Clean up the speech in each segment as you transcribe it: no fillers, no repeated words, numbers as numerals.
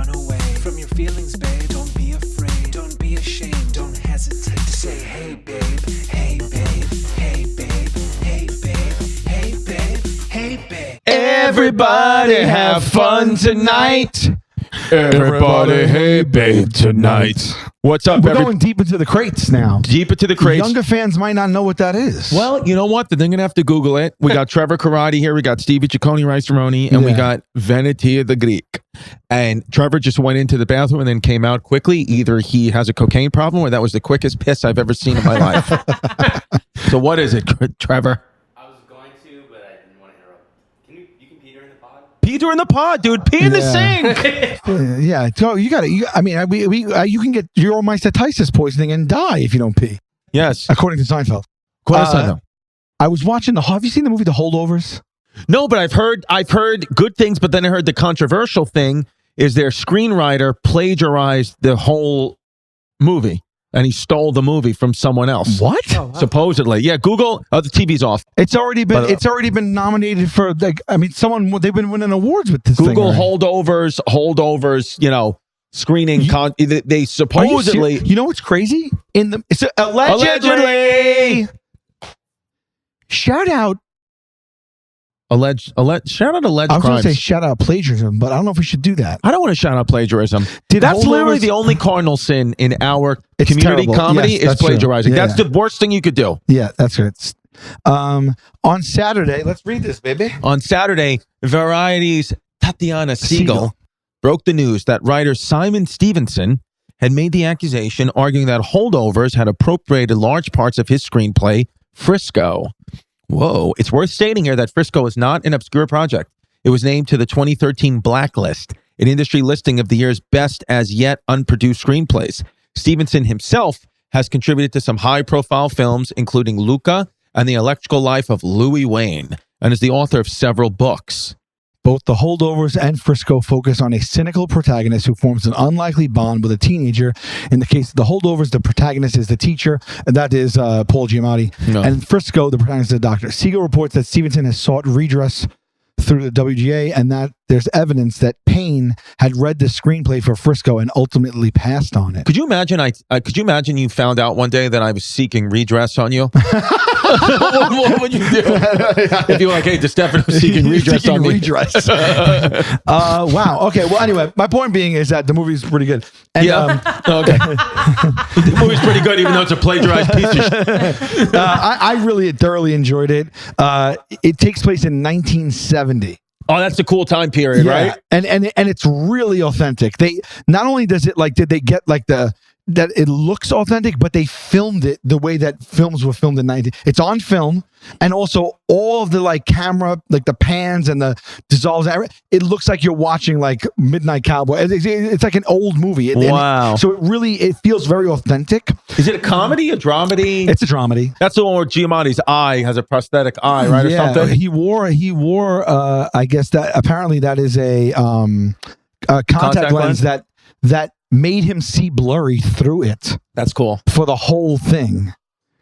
run away from your feelings, babe. Don't be afraid, don't be ashamed, don't hesitate to say, hey babe, hey babe, hey babe, hey babe, hey babe, hey babe. Everybody have fun tonight. Everybody, hey babe, tonight. What's up, We're going deep into the crates now. Deep into the crates. Younger fans might not know what that is. Well, you know what? They're going to have to Google it. We got Trevor Karate here. We got Stevie Ciccone Rice-Roni, and we got Venetia the Greek. And Trevor just went into the bathroom and then came out quickly. Either he has a cocaine problem or that was the quickest piss I've ever seen in my life. So what is it, Trevor? I was going to, but I didn't want to interrupt. You can pee during the pod? Pee during the pod, dude. Pee in the sink. Yeah. So you got to. I mean, you can get uromycetitis poisoning and die if you don't pee. Yes, according to Seinfeld. I was watching have you seen the movie The Holdovers? No, but I've heard good things, but then I heard the controversial thing is their screenwriter plagiarized the whole movie. And he stole the movie from someone else. What? Oh, wow. Supposedly, yeah. Google. Oh, the TV's off. It's already been nominated for they've been winning awards with this. Google thing, right? holdovers. You know, screening. They supposedly. You know what's crazy? Allegedly. Shout out. Alleged I was going to say shout out plagiarism, but I don't know if we should do that. I don't want to shout out plagiarism. That's literally the only cardinal sin in our community comedy is plagiarizing. That's the worst thing you could do. Yeah, that's right. On Saturday, let's read this, baby. On Saturday, Variety's Tatiana Siegel broke the news that writer Simon Stevenson had made the accusation, arguing that Holdovers had appropriated large parts of his screenplay, Frisco. Whoa. It's worth stating here that Frisco is not an obscure project. It was named to the 2013 Blacklist, an industry listing of the year's best as yet unproduced screenplays. Stevenson himself has contributed to some high-profile films, including Luca and The Electrical Life of Louis Wayne, and is the author of several books. Both The Holdovers and Frisco focus on a cynical protagonist who forms an unlikely bond with a teenager. In the case of The Holdovers, the protagonist is the teacher, and that is Paul Giamatti. No. And in Frisco, the protagonist is the doctor. Siegel reports that Stevenson has sought redress through the WGA, and that there's evidence that Payne had read the screenplay for Frisco and ultimately passed on it. Could you imagine? Could you imagine you found out one day that I was seeking redress on you? What would you do if you were like, "Hey, Distefano seeking redress on me"? Wow. Okay. Well, anyway, my point being is that the movie's pretty good. And, okay. The movie's pretty good, even though it's a plagiarized piece of shit. I really thoroughly enjoyed it. It takes place in 1970. Oh, that's a cool time period, right? And it's really authentic. They not only does it did they get that it looks authentic, but they filmed it the way that films were filmed in 19. It's on film, and also all of the camera, the pans and the dissolves. It looks like you're watching Midnight Cowboy. It's like an old movie. Wow! So it feels very authentic. Is it a comedy, a dramedy? It's a dramedy. That's the one where Giamatti's eye has a prosthetic eye, right, or something. He wore. I guess that apparently that is a contact lens that made him see blurry through it. That's cool. For the whole thing.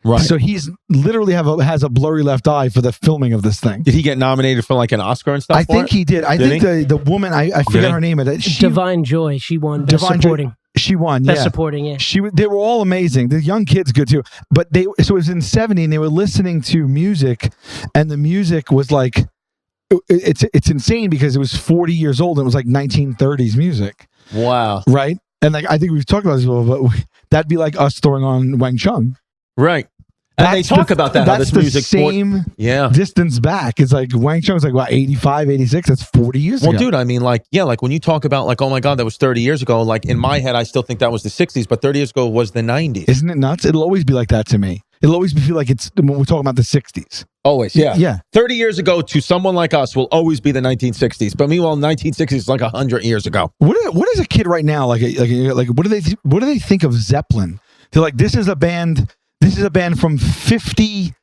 Right. So he's literally has a blurry left eye for the filming of this thing. Did he get nominated for an Oscar and stuff? I think he did. I think the woman, I forget her name. Divine Joy. She won Best Supporting. She won, Best Supporting, yeah. They were all amazing. The young kids good too. But so it was in 70 and they were listening to music, and the music was it's insane because it was 40 years old and it was 1930s music. Wow. Right? And I think we've talked about this before, but that'd be like us throwing on Wang Chung. Right. And they talk about that, how this music same distance back. It's Wang Chung's 85, 86. That's 40 years ago. Well, dude, I mean, when you talk about oh my God, that was 30 years ago, in my head, I still think that was the 60s, but 30 years ago was the 90s. Isn't it nuts? It'll always be like that to me. It'll always feel like it's when we're talking about the 60s. Always, yeah. Yeah. 30 years ago to someone like us will always be the 1960s. But meanwhile, 1960s is 100 years ago. What is a kid right now what do they think of Zeppelin? They're like, this is a band from 50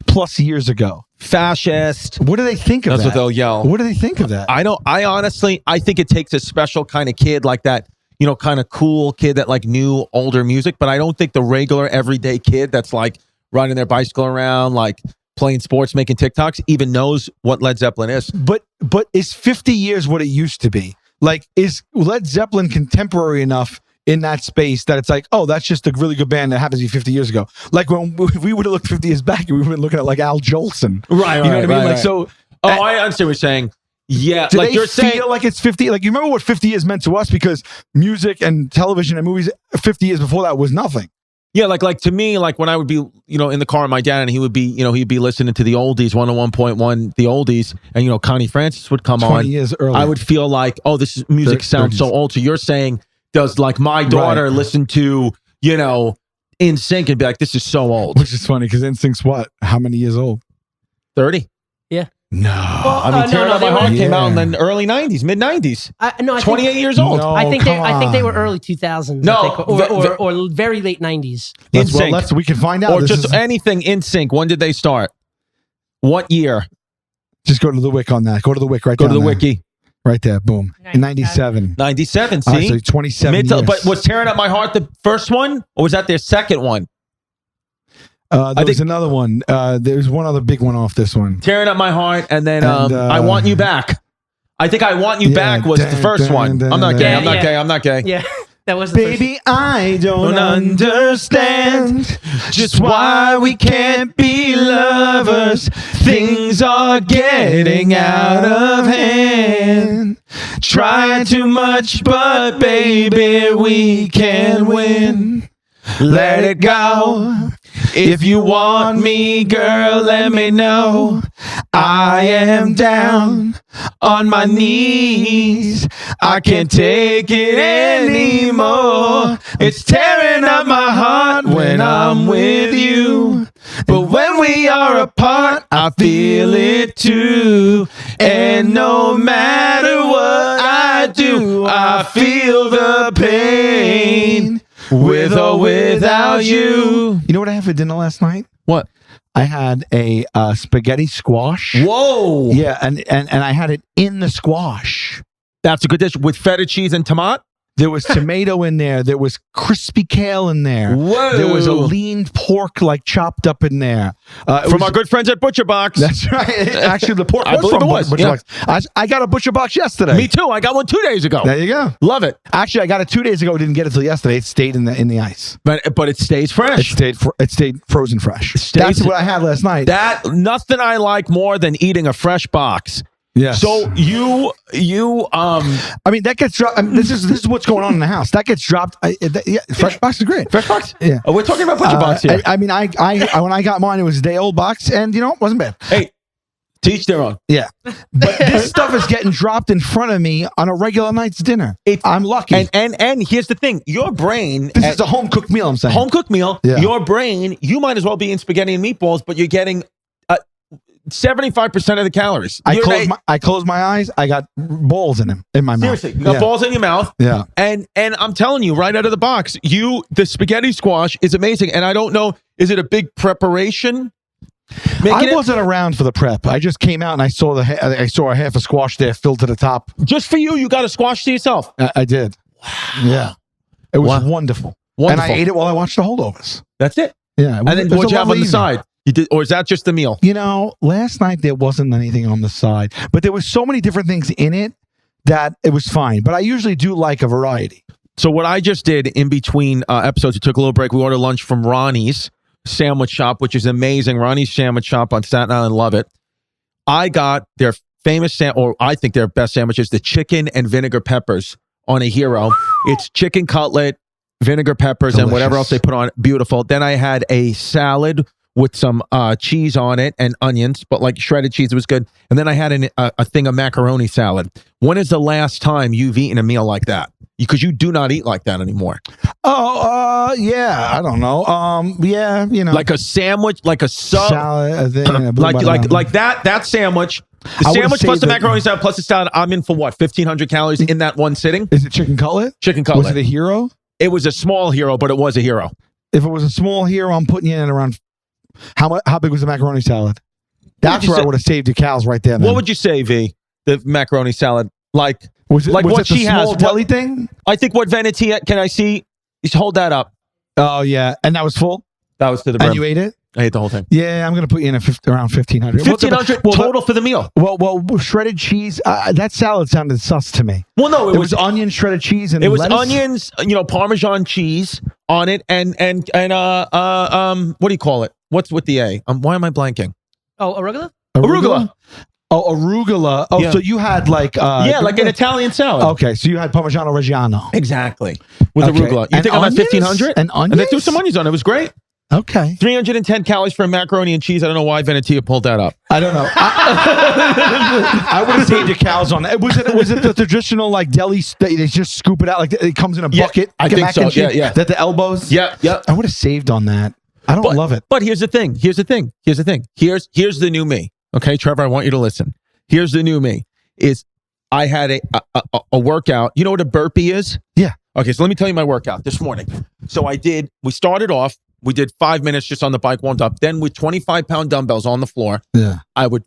plus years ago. Fascist. What do they think of that? That's what they'll yell. What do they think of that? I honestly think it takes a special kind of kid like that, kind of cool kid that knew older music, but I don't think the regular everyday kid that's riding their bicycle around, playing sports, making TikToks, even knows what Led Zeppelin is. But is 50 years what it used to be? Like, is Led Zeppelin contemporary enough in that space that it's like, oh, that's just a really good band that happens to be 50 years ago. Like when we would have looked 50 years back, we would have been looking at like Al Jolson. Right, you know what I mean? Like, so. Oh, I understand what you're saying. Yeah, Do like they you're saying, feel like it's 50? Like, you remember what 50 years meant to us? Because music and television and movies 50 years before that was nothing. yeah, like to me, like when I would be, in the car with my dad, and he would be, he'd be listening to the oldies, 101.1, the oldies, and Connie Francis would come 20 on. years earlier. I would feel like, oh, this music sounds so old. So you're saying, does like my daughter listen to, In Sync and be like, this is so old? Which is funny because NSYNC's what? How many years old? 30. Yeah. No. Well, I mean, Tear It Up My Heart came out in the early 90s, mid 90s. No, I 28 years old. No, I think they were on. early 2000s. No, I think, or very late 90s. We can find out. Or just anything In Sync. When did they start? What year? Just go to the Wick on that. Go to the Wick right Go to down the there. wiki. Right there. Boom. In 97. 97, All right, see? so 27 years. But was Tearing Up My Heart the first one? Or was that their second one? There was another one. There's one other big one off this one. Tearing Up My Heart, and then I Want You Back. I think I Want You Back was the first one. I'm not gay. I'm not gay. I'm not gay. Yeah, that was the Baby, I don't understand just why we can't be lovers. Things are getting out of hand. Try too much, but baby, we can win. Let it go. If you want me, girl, let me know. I am down on my knees. I can't take it anymore. It's tearing up my heart when I'm with you. But when we are apart, I feel it too. And no matter what I do, I feel the pain. With or without you. You know what I had for dinner last night? What? I had a spaghetti squash. Whoa. Yeah, and I had it in the squash. That's a good dish with feta cheese and tomato. There was tomato in there. There was crispy kale in there. Whoa. There was a lean pork like chopped up in there. From our good friends at Butcher Box. That's right. Actually, the pork I was believe from it was, Butcher yeah. Box. I got a Butcher Box yesterday. Me too. I got one 2 days ago. There you go. Love it. Actually, I got it 2 days ago. Didn't get it till yesterday. It stayed in the ice. But it stays fresh. It stayed frozen fresh. That's what I had last night. Nothing I like more than eating a fresh box. Yeah. So you I mean, that gets dropped. I mean, this is what's going on in the house. That gets dropped. Fresh box is great. fresh box? Yeah. Oh, we're talking about Butcher Box here. I mean, I when I got mine, it was a day old box, and it wasn't bad. Hey, teach their own. Yeah. But this stuff is getting dropped in front of me on a regular night's dinner. I'm lucky. And here's the thing: your brain. This is a home cooked meal. I'm saying home cooked meal. Yeah. Your brain, you might as well be in spaghetti and meatballs, but you're getting 75% of the calories. I closed my eyes. I got balls in my mouth. Seriously, you got balls in your mouth. Yeah. And I'm telling you, right out of the box, the spaghetti squash is amazing. And I don't know, is it a big preparation? I wasn't around for the prep. I just came out and I saw a half a squash there filled to the top. Just for you, you got a squash to yourself. I did. Wow. Yeah. It was wonderful. And I ate it while I watched the holdovers. That's it. Yeah. And then what'd you have on the side? You did, or is that just the meal? Last night there wasn't anything on the side, but there was so many different things in it that it was fine. But I usually do like a variety. So what I just did in between episodes, we took a little break. We ordered lunch from Ronnie's Sandwich Shop, which is amazing. Ronnie's Sandwich Shop on Staten Island, love it. I got their famous, or I think their best sandwiches, the chicken and vinegar peppers on a hero. It's chicken cutlet, vinegar peppers, and whatever else they put on. Beautiful. Then I had a salad with some cheese on it and onions, but like shredded cheese. It was good. And then I had a thing of macaroni salad. When is the last time you've eaten a meal like that? Because you do not eat like that anymore. Oh, yeah. I don't know. Yeah, like a sandwich, like a sub, salad, like that sandwich. The sandwich plus the macaroni salad plus the salad. I'm in for what? 1,500 calories in that one sitting. Is it chicken cutlet? Chicken cutlet. Was it a hero? It was a small hero, but it was a hero. If it was a small hero, I'm putting you in around. How big was the macaroni salad? That's where I would have saved your cows right there, man. What would you say, V? The macaroni salad, was it was what it the she small has? deli thing? I think what Venetia. Can I see? Just hold that up. Oh yeah, and that was full. That was to the brim. And you ate it? I ate the whole thing. Yeah, I'm gonna put you in around 1,500. 1,500 total for the meal. Well, shredded cheese. That salad sounded sus to me. Well, no, it was onion, shredded cheese, and it was lettuce? onions, Parmesan cheese on it, and what do you call it? What's with the A? Why am I blanking? Oh, arugula? Arugula. Oh, arugula. Oh, Yeah. so you had like like an Italian salad. Okay, so you had Parmigiano Reggiano. Exactly. With Okay. arugula. You And think I'm at onions? 1,500? And And they threw onions? some onions on it. It was great. Okay. 310 calories for macaroni and cheese. I don't know why Venetia pulled that up. I don't know. I would have saved your cows on that. Was it the traditional like deli? They just scoop it out like it comes in a Yeah, bucket. I think mac so. and cheese, Yeah. That the elbows. Yeah. I would have saved on that. I don't love it. But here's the thing. Here's the new me. Okay, Trevor, I want you to listen. Here's the new me. Is I had a workout. You know what a burpee is? Yeah. Okay, so let me tell you my workout this morning. So we started off, we did 5 minutes just on the bike, warmed up. Then with 25-pound dumbbells on the floor, Yeah. I would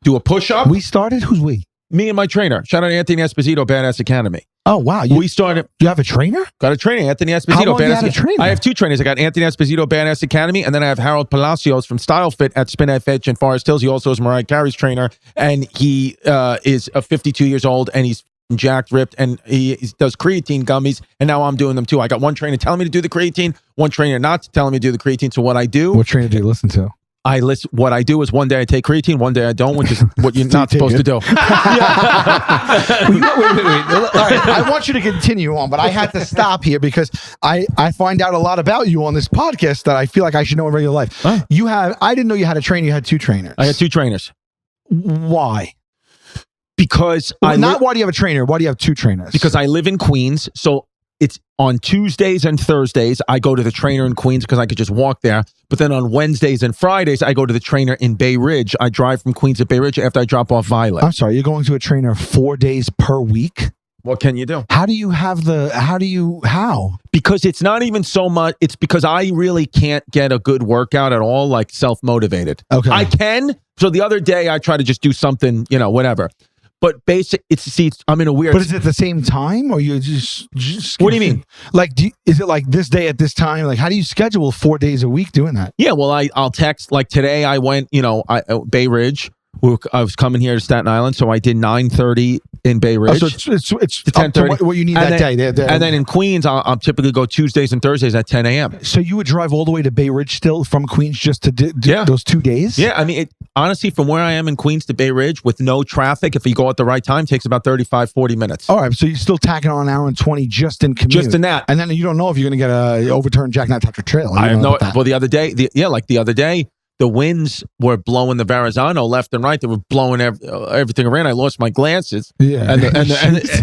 do a push-up. We started. Who's we? Me and my trainer. Shout out to Anthony Esposito, Badass Academy. Oh wow. We started. You have a trainer? Got a trainer, Anthony Esposito. How long you Badass had a trainer? I have two trainers. I got Anthony Esposito, Badass Academy, and then I have Harold Palacios from Style Fit at Spin FH in Forest Hills. He also is Mariah Carey's trainer, and he is 52 years old, and he's jacked, ripped, and he does creatine gummies, and now I'm doing them too. I got one trainer telling me to do the creatine, one trainer not telling me to do the creatine. So what I do, What trainer do you listen to? what I do is one day I take creatine, one day I don't, which is what you're not supposed to do. Wait. All right, I want you to continue on, but I had to stop here because I find out a lot about you on this podcast that I feel like I should know in regular life. Huh? I didn't know you had a trainer. You had two trainers. I had two trainers. Why? Because Why do you have a trainer? Why do you have two trainers? Because I live in Queens, so it's on Tuesdays and Thursdays, I go to the trainer in Queens because I could just walk there. But then on Wednesdays and Fridays, I go to the trainer in Bay Ridge. I drive from Queens to Bay Ridge after I drop off Violet. I'm sorry, you're going to a trainer 4 days per week? What can you do? How? Because it's not even so much. It's because I really can't get a good workout at all, like self-motivated. Okay. I can. So the other day, I try to just do something, whatever. But I'm in a weird. But is it the same time or you just What do you mean? Like, is it like this day at this time? Like, how do you schedule 4 days a week doing that? Yeah, well, I'll text. Like today, I went, Bay Ridge. I was coming here to Staten Island, so I did 9:30 in Bay Ridge. Oh, so it's to up to 10:30. what you need And that then- day. And then in Queens, I'll typically go Tuesdays and Thursdays at 10 a.m. So you would drive all the way to Bay Ridge still from Queens just to do Yeah. those 2 days? Yeah, I mean, honestly, from where I am in Queens to Bay Ridge with no traffic, if you go at the right time, takes about 35, 40 minutes. All right, so you're still tacking on an hour and 20 just in commute. Just in that. And then you don't know if you're going to get a overturned jackknife tractor trailer. I have no. That. Well, the other day, the winds were blowing the Verrazano left and right. They were blowing everything around. I lost my glasses, Yeah.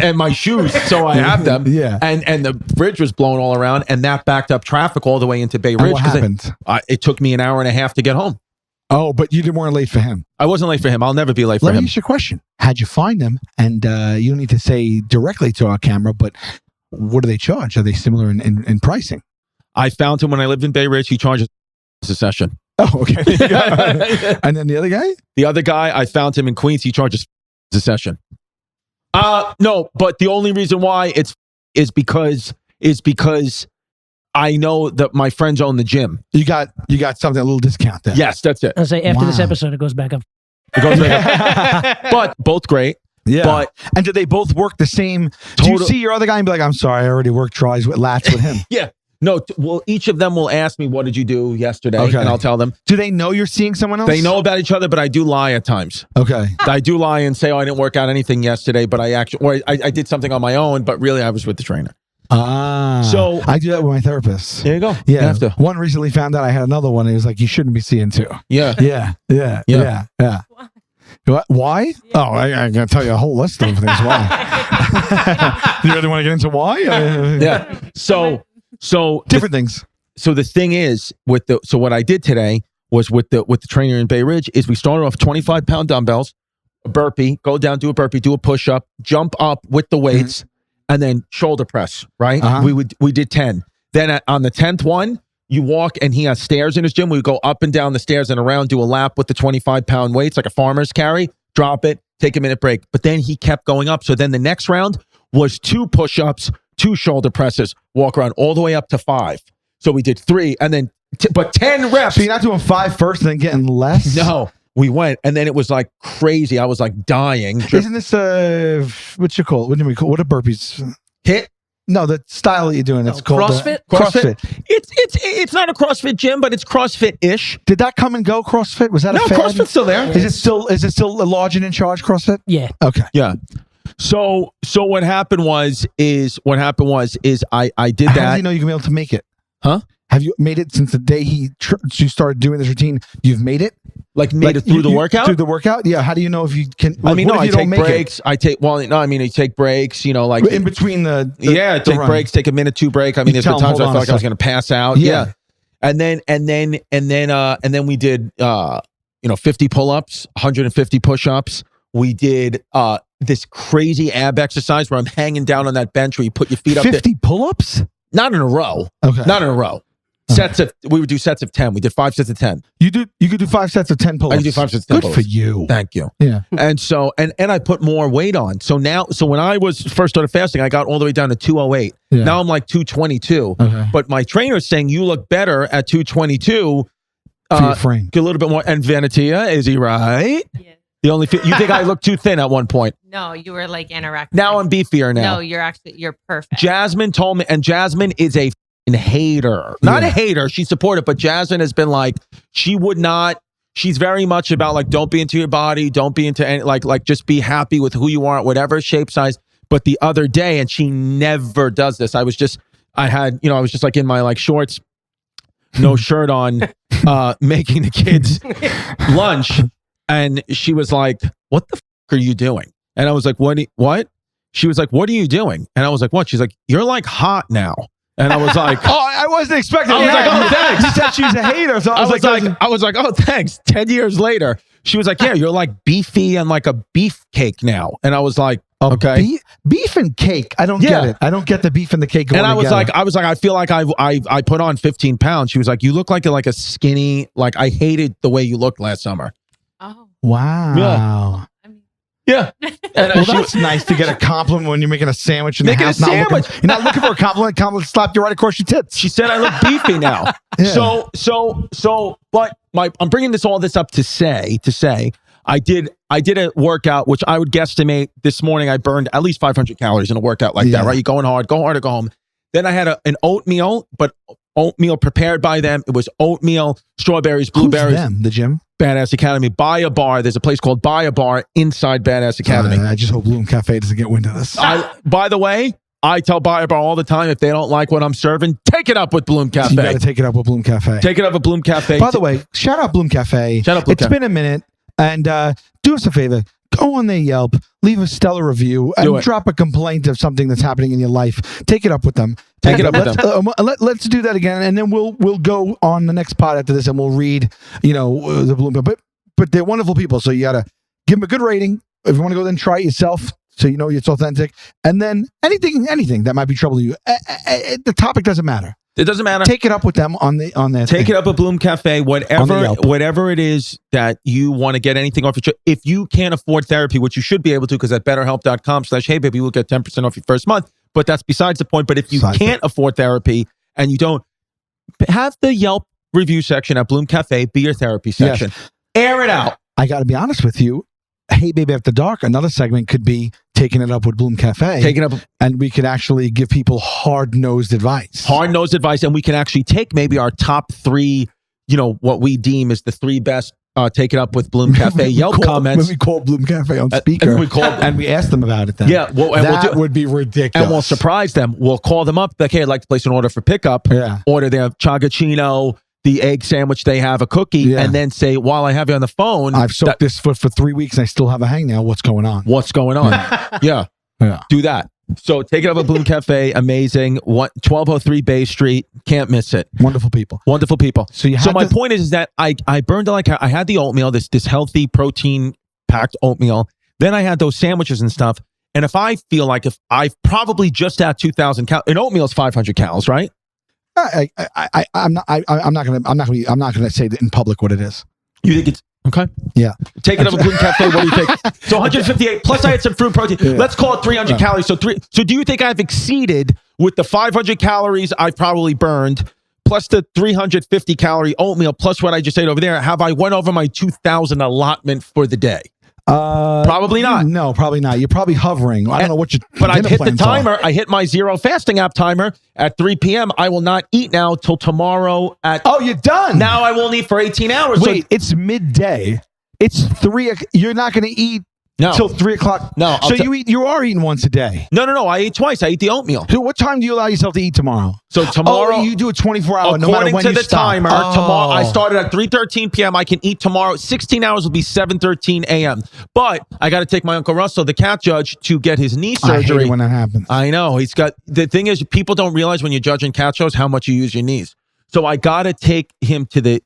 and my shoes. So I have them. Yeah. And the bridge was blowing all around, and that backed up traffic all the way into Bay And Ridge. what 'cause happened? It took me an hour and a half to get home. Oh, but you weren't late for him. I wasn't late for him. I'll never be late for Let me him. ask you a question. How'd you find them? And you don't need to say directly to our camera, but what do they charge? Are they similar in pricing? I found him when I lived in Bay Ridge. He charges a session. Oh, okay. And then the other guy? The other guy, I found him in Queens. He charges a session. No, but the only reason why is because I know that my friends own the gym. You got something, a little discount there. Yes, that's it. I'll say after this Wow. episode, it goes back up. It goes back up. But both great. Yeah. But and do they both work the same? Do you Total- see your other guy and be like, I'm sorry, I already worked tries with lats with him? yeah. No, well, each of them will ask me, what did you do yesterday? Okay. And I'll tell them. Do they know you're seeing someone else? They know about each other, but I do lie at times. Okay. I do lie and say, oh, I didn't work out anything yesterday, but I did something on my own, but really I was with the trainer. So- I do that with my therapist. There you go. Yeah. You have to. One recently found out I had another one. And he was like, you shouldn't be seeing two. Yeah. Yeah. What? Why? Oh, I'm going to tell you a whole list of things. Why? You really want to get into why? Yeah. So Different things. So the thing is so what I did today was with the trainer in Bay Ridge is we started off 25-pound dumbbells, a burpee, go down, do a burpee, do a push-up, jump up with the weights, and then shoulder press, right? Uh-huh. We did 10. Then on the 10th one, you walk, and he has stairs in his gym. We go up and down the stairs and around, do a lap with the 25-pound weights, like a farmer's carry, drop it, take a minute break. But then he kept going up. So then the next round was 2 push-ups, 2 shoulder presses, walk around all the way up to 5. So we did 3, and then but 10 reps. So you're not doing 5 first and then getting less? No, we went, and then it was like crazy. I was like dying. Isn't this what you call it? What do we call? What are burpees? Hit? No, the style that you're doing. It's called CrossFit? CrossFit. It's not a CrossFit gym, but it's CrossFit-ish. Did that come and go? CrossFit, was that No, a fad? CrossFit's still there. Is it still a large and in charge CrossFit? Yeah. Okay. Yeah. So what happened was I did How that. do you know you're gonna be able to make it? Huh? Have you made it since the day you started doing this routine? You've made it? Like made it through the workout? Through the workout? Yeah. How do you know if you can? I mean, what no, if I you don't take make breaks. I take breaks, you know, like in between the take run. breaks, take a minute, 2 break. I mean, You there's been tell 'em, times I hold felt on like a I was going to pass out. Yeah. And then we did 50 pull-ups, 150 push-ups. We did this crazy ab exercise where I'm hanging down on that bench where you put your feet up 50 pull-ups? Not in a row. Okay. Not in a row. We would do sets of 10. We did 5 sets of 10. You could do 5 sets of 10 pull-ups. I could do 5 sets of 10 Good pull-ups. for you. Thank you. Yeah. And so, and I put more weight on. So when I was first started fasting, I got all the way down to 208. Yeah. Now I'm like 222. Okay. But my trainer's saying you look better at 222. For your frame. Get a little bit more. And Venetia, is he right? Yeah. The only you think I look too thin at one point. No, you were like anorexic. Now I'm beefier now. No, you're perfect. Jasmine told me, and Jasmine is a hater. Not a hater. She's supportive, but Jasmine has been like, she would not. She's very much about like, don't be into your body, don't be into any, like just be happy with who you are, whatever shape, size. But the other day, and she never does this. I was just like in my like shorts, no shirt on, making the kids lunch, and she was like, "What the f are you doing?" And I was like, "What?" She was like, "What are you doing?" And I was like, "What?" She's like, "You're like hot now." And I was like, Oh, I wasn't expecting I was like, oh, thanks. You said she's a hater, so I was like, oh, thanks. 10 years later, she was like, yeah, you're like beefy and like a beefcake now. And I was like, okay. Beef and cake. I don't get it. I don't get the beef and the cake going And I was together. like, I feel like I put on 15 pounds. She was like, you look like a skinny, like I hated the way you looked last summer. Oh, Wow. Yeah. I mean, Yeah. And Well, that's nice to get a compliment when you're making a sandwich. Making a sandwich. You're not looking for a compliment. Compliment slap you right across your tits. She said I look beefy now. Yeah. But I'm bringing all this up to say I did a workout, which I would guesstimate this morning I burned at least 500 calories in a workout like that, right? You're going hard, go hard or go home. Then I had an oatmeal, but oatmeal prepared by them. It was oatmeal, strawberries, blueberries. Who's them? The gym? Badass Academy. Buy a bar. There's a place called Buy a Bar inside Badass Academy. I just hope Bloom Cafe doesn't get wind of this. By the way, I tell Buy a Bar all the time, if they don't like what I'm serving, take it up with Bloom Cafe. You got to take it up with Bloom Cafe. Take it up with Bloom Cafe. By the way, shout out Bloom Cafe. Shout out Bloom It's Cafe. been a minute, and do us a favor. Go on their Yelp, leave a stellar review, Do and it. drop a complaint of something that's happening in your life. Take it up with them. Take it up with them. Let's do that again, and then we'll go on the next pod after this, and we'll read, the Bloom. But they're wonderful people, so you gotta give them a good rating. If you want to go, then try it yourself, so you know it's authentic. And then anything that might be troubling you, the topic doesn't matter. It doesn't matter. Take it up with them on their Take thing. it up at Bloom Cafe, On the whatever Yelp. it is that you want to get anything off your if you can't afford therapy, which you should be able to, because at betterhelp.com/heybaby, you will get 10% off your first month. But that's besides the point. But if you can't afford therapy and you don't, have the Yelp review section at Bloom Cafe be your therapy section. Yes. Air it out. I got to be honest with you. Hey Baby After Dark, another segment could be taking it up with Bloom Cafe. Taking up and we could actually give people hard-nosed advice. hard-nosed advice, and we can actually take maybe our top 3, what we deem as the 3 best take it up with Bloom Cafe Yelp comments. When we call Bloom Cafe on speaker, and we ask them about it then. Yeah, well, and that we'll would be ridiculous. And we'll surprise them. We'll call them up. Like, hey, I'd like to place an order for pickup. Yeah. Order their chagachino, the egg sandwich, they have a cookie, and then say, while I have you on the phone, I've soaked this foot for 3 weeks and I still have a hangnail. What's going on? What's going on? Yeah. Do that. So take it up at Bloom Cafe. Amazing. 1203 Bay Street. Can't miss it. Wonderful people. Wonderful people. So my point is that I burned I had the oatmeal, this healthy protein packed oatmeal. Then I had those sandwiches and stuff. And if I feel like if I've probably just at 2,000 calories, and oatmeal is 500 calories, right? I'm not gonna say in public what it is. You think it's okay? Yeah. Take it up at Bloom Cafe. What do you think? So 158 plus I had some fruit protein. Yeah. Let's call it 300 calories. So do you think I've exceeded with the 500 calories I've probably burned plus the 350 calorie oatmeal, plus what I just ate over there, have I went over my 2,000 allotment for the day? Probably not. No, probably not. You're probably hovering. I don't know what you. But I hit the timer. I hit my zero fasting app timer at 3 p.m. I will not eat now till tomorrow at. Oh, you're done. Now I won't eat for 18 hours. Wait, it's midday. It's 3. You're not going to eat till 3 o'clock. No. So you are eating once a day. No. I ate twice. I ate the oatmeal. So what time do you allow yourself to eat tomorrow? So tomorrow, you do a 24-hour. No matter according when to you the stop. timer, tomorrow I started at 3:13 p.m. I can eat tomorrow. 16 hours will be 7:13 a.m. But I got to take my Uncle Russell, the cat judge, to get his knee surgery. I hate it when that happens. I know. He's got, the thing is, people don't realize when you're judging cat shows how much you use your knees. So I got to take him to the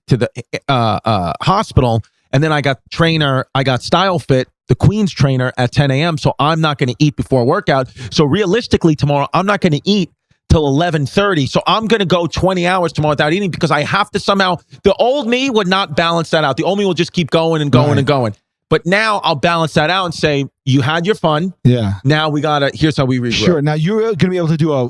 hospital, and then I got Style Fit, the Queen's trainer, at 10 a.m. So I'm not going to eat before workout. So realistically, tomorrow I'm not going to eat till 11:30. So I'm going to go 20 hours tomorrow without eating because I have to somehow. The old me would not balance that out. The old me will just keep going and going and going. But now I'll balance that out and say, you had your fun. Yeah. Now here's how we regroup. Sure. Now you're going to be able to do a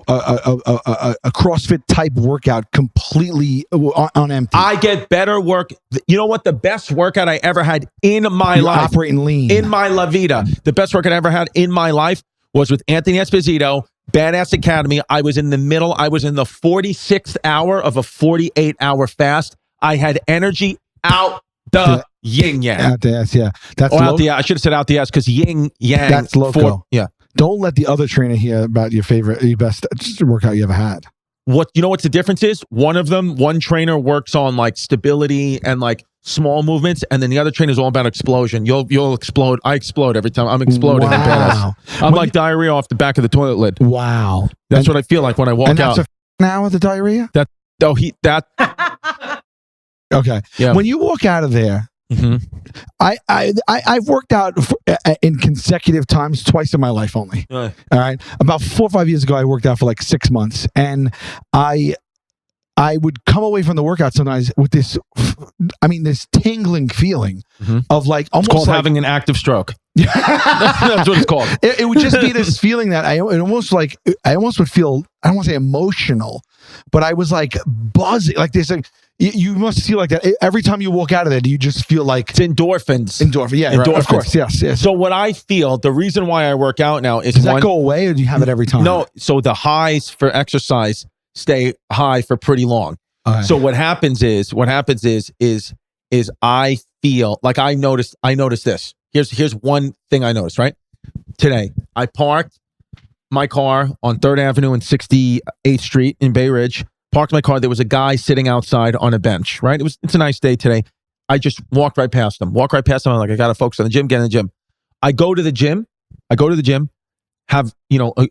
CrossFit type workout completely on empty. I get better work. You know what? The best workout I ever had in my life. Operating lean. In my La Vida. The best workout I ever had in my life was with Anthony Esposito, Badass Academy. I was in the 46th hour of a 48-hour fast. I had energy out the yin yang. Out the ass, yeah. That's out the I should have said out the ass because yin yang. That's loco. Yeah. Don't let the other trainer hear about your best workout you ever had. You know what's the difference is? One trainer works on like stability and like small movements, and then the other trainer is all about explosion. You'll explode. I explode every time. I'm exploding. Wow. I'm like diarrhea off the back of the toilet lid. Wow. That's what I feel like when I walk out. And that's now with the diarrhea? Okay. Yeah. When you walk out of there, I've worked out in consecutive times twice in my life only. All right. About 4 or 5 years ago, I worked out for like 6 months, and I would come away from the workout sometimes with this tingling feeling of like almost it's called like having an active stroke. That's what it's called. It would just be this feeling that I almost would feel, I don't want to say emotional, but I was like buzzing, like this. Like, you must feel like that every time you walk out of there. Do you just feel like it's endorphins? Yeah, endorphins. Right, of course, yes. So what I feel, the reason why I work out now is does that go away, or do you have it every time? No. So the highs for exercise stay high for pretty long. So what happens is I feel like I noticed this. Here's one thing I noticed, right? Today, I parked my car on 3rd Avenue and 68th Street in Bay Ridge. Parked my car. There was a guy sitting outside on a bench, right? It's a nice day today. I just walked right past him. I'm like, I got to focus on the gym, get in the gym. I go to the gym, have,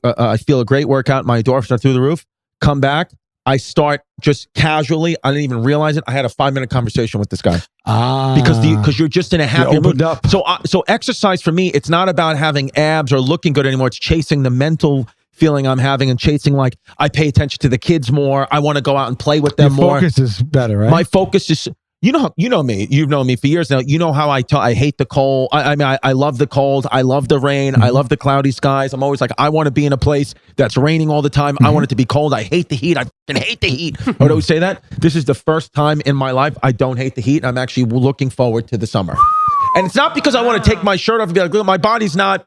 I feel a great workout. My endorphins are through the roof. Come back. I start just casually. I didn't even realize it. I had a 5-minute conversation with this guy. Because you're just in a happy mood. Up. So exercise for me, it's not about having abs or looking good anymore. It's chasing the mental feeling I'm having and chasing, like, I pay attention to the kids more. I want to go out and play with them more. Your focus is better, right? My focus is, you know me. You've known me for years now. You know how I hate the cold. I love the cold. I love the rain. I love the cloudy skies. I'm always like, I want to be in a place that's raining all the time. I want it to be cold. I hate the heat. I fucking hate the heat. I would always say that. This is the first time in my life I don't hate the heat. I'm actually looking forward to the summer. And it's not because I want to take my shirt off and be like, look, my body's not,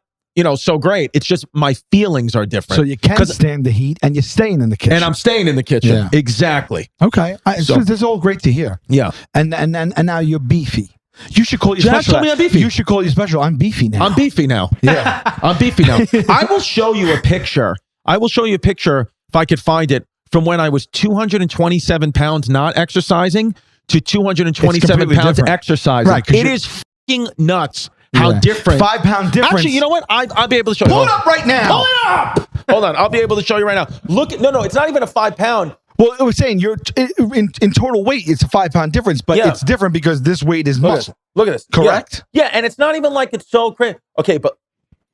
so great. It's just my feelings are different. So you can stand the heat, and you're staying in the kitchen. And I'm staying in the kitchen. Yeah. Exactly. Okay. So this is all great to hear. Yeah. And now you're beefy. You should call you special. Told me I'm beefy. You should call you special. I'm beefy now. I'm beefy now. Yeah. I'm beefy now. I will show you a picture. If I could find it, from when I was 227 pounds not exercising to 227 pounds different. Exercising. Right, it is fucking nuts. How different. 5 pound difference. Actually, you know what? I'll be able to show you. Pull it up right now. Pull it up. Hold on. I'll be able to show you right now. Look at, no, it's not even a 5 pound. Well, I was saying you're in total weight, it's a 5 pound difference, but it's different because this weight is muscle. Look at this. Correct? Yeah, and it's not even like it's so crazy. Okay, but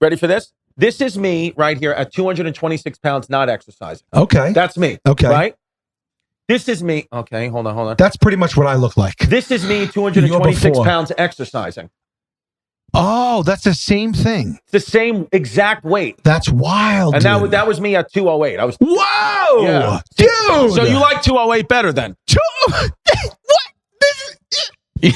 ready for this? This is me right here at 226 pounds not exercising. Okay. That's me. Okay. Right? This is me. Okay, hold on. That's pretty much what I look like. This is me, 226 pounds exercising. Oh, No, that's the same thing. The same exact weight. That's wild. And dude. that was me at 208. I was Whoa, yeah. dude. So you like 208 better then? What? Yeah.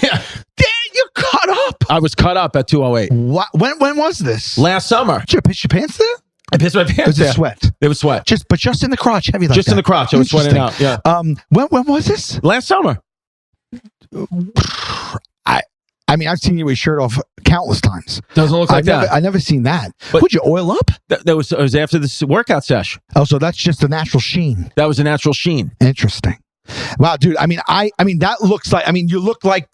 Damn, you cut up. I was cut up at 208. What? When was this? Last summer. Did you piss your pants there? I pissed my pants. Was it sweat? It was sweat. Just in the crotch, heavy like Just that. in the crotch. I was sweating out. Yeah. When was this? Last summer. I mean, I've seen you with your shirt off countless times. Doesn't look like that. I never seen that. But- Would you oil up? It was after this workout sesh. Oh, so that's just a natural sheen. That was a natural sheen. Interesting. Wow, dude. I mean, that looks like. I mean, you look like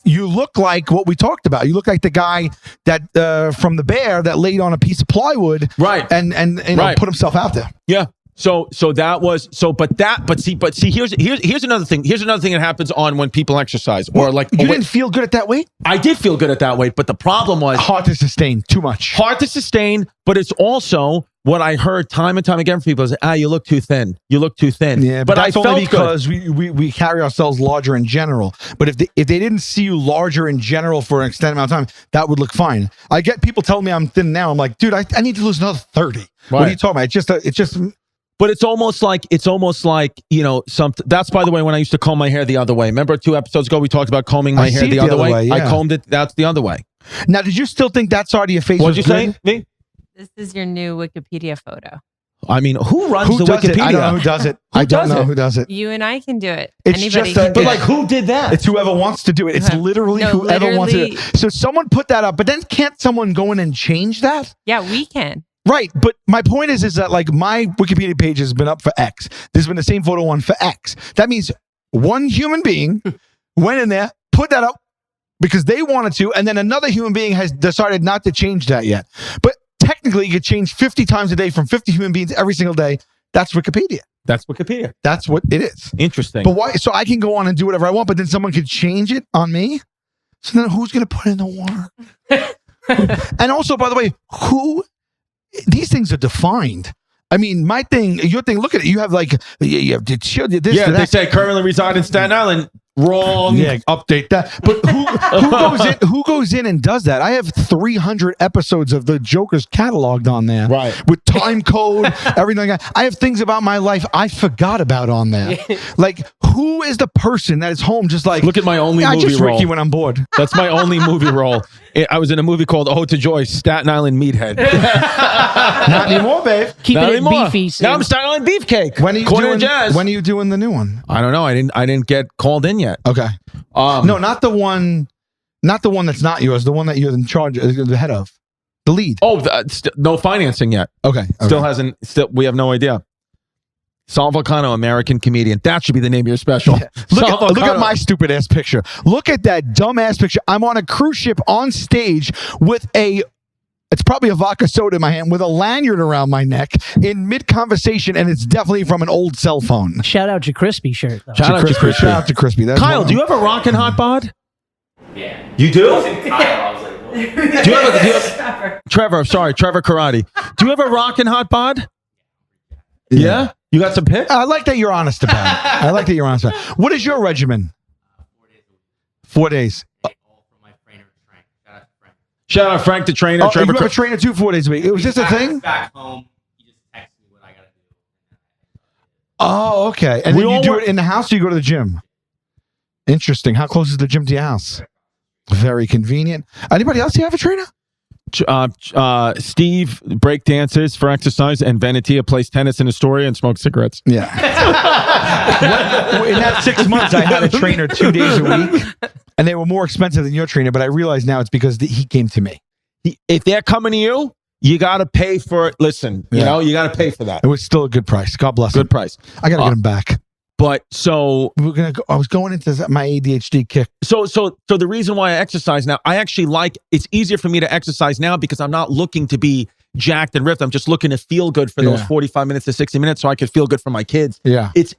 what we talked about. You look like the guy that from the Bear that laid on a piece of plywood, Right. And you know, Right. put himself out there. Yeah. So that was but see here's another thing. Here's another thing that happens on when people exercise or like You didn't feel good at that weight. I did feel good at that weight, but the problem was Hard to sustain. Too much. hard to sustain, but it's also what I heard time and time again from people is, you look too thin. You look too thin. Yeah, but that's only because we carry ourselves larger in general. But if they didn't see you larger in general for an extended amount of time, that would look fine. I get people telling me I'm thin now. I'm like, dude, I need to lose another 30. What are you talking about? It's just. But it's almost like you know something. That's by the way when I used to comb my hair the other way. Remember 2 episodes ago we talked about combing my hair the other way. Yeah. I combed it. That's the other way. Now, did you still think that side of your face What'd was you good? say? Me? This is your new Wikipedia photo. I mean, who runs Who the does Wikipedia? it? I don't know who does it. I don't does know it? who does it. You and I can do it. It's Anybody just a- can do But it. like, who did that? It's whoever wants to do it. It's literally No, whoever wants to do literally- it. So someone put that up, but then can't someone go in and change that? Yeah, we can. Right, but my point is that like my Wikipedia page has been up for X. There's been the same photo on for X. That means one human being went in there, put that up because they wanted to, and then another human being has decided not to change that yet. But technically, you could change 50 times a day from 50 human beings every single day. That's Wikipedia. That's Wikipedia. That's what it is. Interesting. But why? So I can go on and do whatever I want, but then someone could change it on me. So then who's going to put in the work? And also, by the way, these things are defined. I mean, my thing, your thing, look at it. You have like, you have this. Yeah, they say currently reside in Staten Island. Wrong. Yeah, update that. But who goes in and does that? I have 300 episodes of the Joker's cataloged on there. Right. With time code, everything. I have things about my life I forgot about on there. Like, who is the person that is home just like, Look at my only movie just role. Ricky when I'm bored. That's my only movie role. I was in a movie called Ode to Joy, Staten Island Meathead. Not anymore, babe. Keeping Not it anymore. beefy. Now I'm Staten Island Beefcake. When are you Corner doing of Jazz. When are you doing the new one? I don't know. I didn't get called in yet. Okay. No, not the one that's not yours. The one that you're in charge, the head of, the lead. Oh, no financing yet. Okay. Still hasn't. We have no idea. Sal Vulcano, American comedian. That should be the name of your special. Yeah. Look at my stupid ass picture. Look at that dumb ass picture. I'm on a cruise ship on stage with it's probably a vodka soda in my hand with a lanyard around my neck in mid conversation, and it's definitely from an old cell phone. Shout out your crispy shirt, though. Shout out to Crispy. Shout out to Crispy. That's Kyle, one- do you have a rockin' hot bod? Yeah. You do? I wasn't Kyle. I was like, what? Do you have Trevor? Sorry, Trevor Karate. Do you have a rockin' hot bod? Yeah. You got some pics? I like that you're honest about it. What is your regimen? 4 days a week. 4 days. All from my trainer, Frank. Shout out to Frank. Shout out Frank the trainer. Oh, Trevor you have a trainer too 4 days a week. Was this a thing? Back home, he just texts me what I gotta do. Oh, okay. And We then you all do work- it in the house or you go to the gym? Interesting. How close is the gym to your house? Very convenient. Anybody else you have a trainer? Steve break dances for exercise, and Venetia plays tennis in Astoria and smokes cigarettes. Yeah. In that 6 months, I had a trainer 2 days a week, and they were more expensive than your trainer, but I realize now it's because he came to me. If they're coming to you, you got to pay for it. Listen, you know, you got to pay for that. It was still a good price. God bless him. Good price. I got to get him back. But so I was going into my ADHD kick. So the reason why I exercise now, I actually it's easier for me to exercise now because I'm not looking to be jacked and ripped. I'm just looking to feel good for those 45 minutes to 60 minutes so I could feel good for my kids. Yeah. It's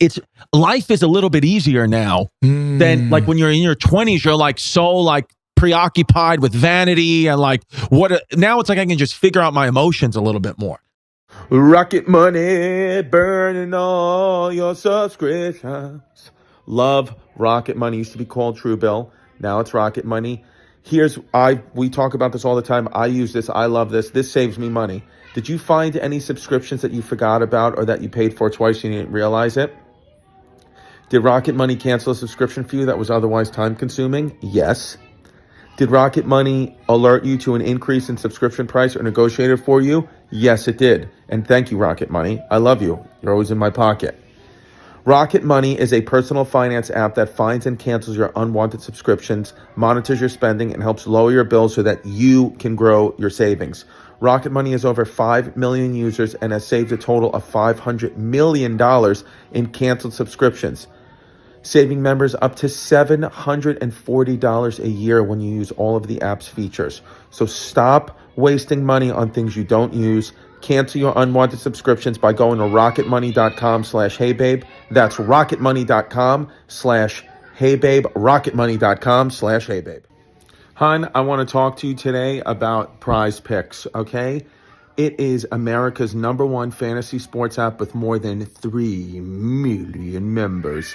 life is a little bit easier now than like when you're in your 20s, you're like so like preoccupied with vanity and like now it's like I can just figure out my emotions a little bit more. Rocket Money, burning all your subscriptions. Love Rocket Money. Used to be called Truebill. Now it's Rocket Money. We talk about this all the time. I use this. I love this. This saves me money. Did you find any subscriptions that you forgot about or that you paid for twice and you didn't realize it? Did Rocket Money cancel a subscription for you that was otherwise time consuming? Yes. Did Rocket Money alert you to an increase in subscription price or negotiate it for you? Yes, it did. And thank you, Rocket Money. I love you. You're always in my pocket. Rocket Money is a personal finance app that finds and cancels your unwanted subscriptions, monitors your spending, and helps lower your bills so that you can grow your savings. Rocket Money has over 5 million users and has saved a total of $500 million in canceled subscriptions, saving members up to $740 a year when you use all of the app's features. So stop wasting money on things you don't use. Cancel your unwanted subscriptions by going to rocketmoney.com/heybabe. That's rocketmoney.com/heybabe, rocketmoney.com/heybabe. Hun, I want to talk to you today about Prize Picks, okay? It is America's #1 fantasy sports app with more than 3 million members.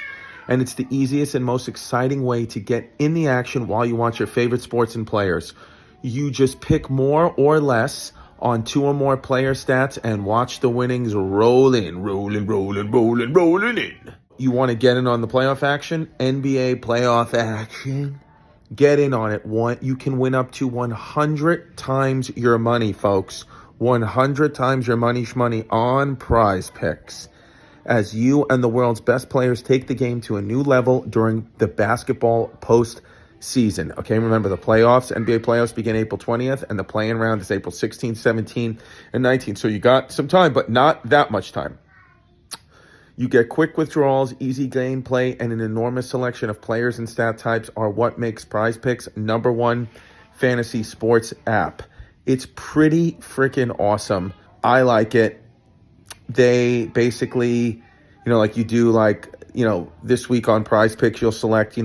And it's the easiest and most exciting way to get in the action while you watch your favorite sports and players. You just pick more or less on 2 or more player stats and watch the winnings roll in. You want to get in on the playoff action? NBA playoff action? Get in on it. You can win up to 100 times your money, folks. 100 times your money on Prize Picks, as you and the world's best players take the game to a new level during the basketball postseason. Okay, remember the playoffs, NBA playoffs begin April 20th, and the play-in round is April 16th, 17th, and 19th. So you got some time, but not that much time. You get quick withdrawals, easy gameplay, and an enormous selection of players and stat types are what makes Prize Picks #1 fantasy sports app. It's pretty freaking awesome. I like it. They basically, like you do, this week on Prize Picks, you'll select,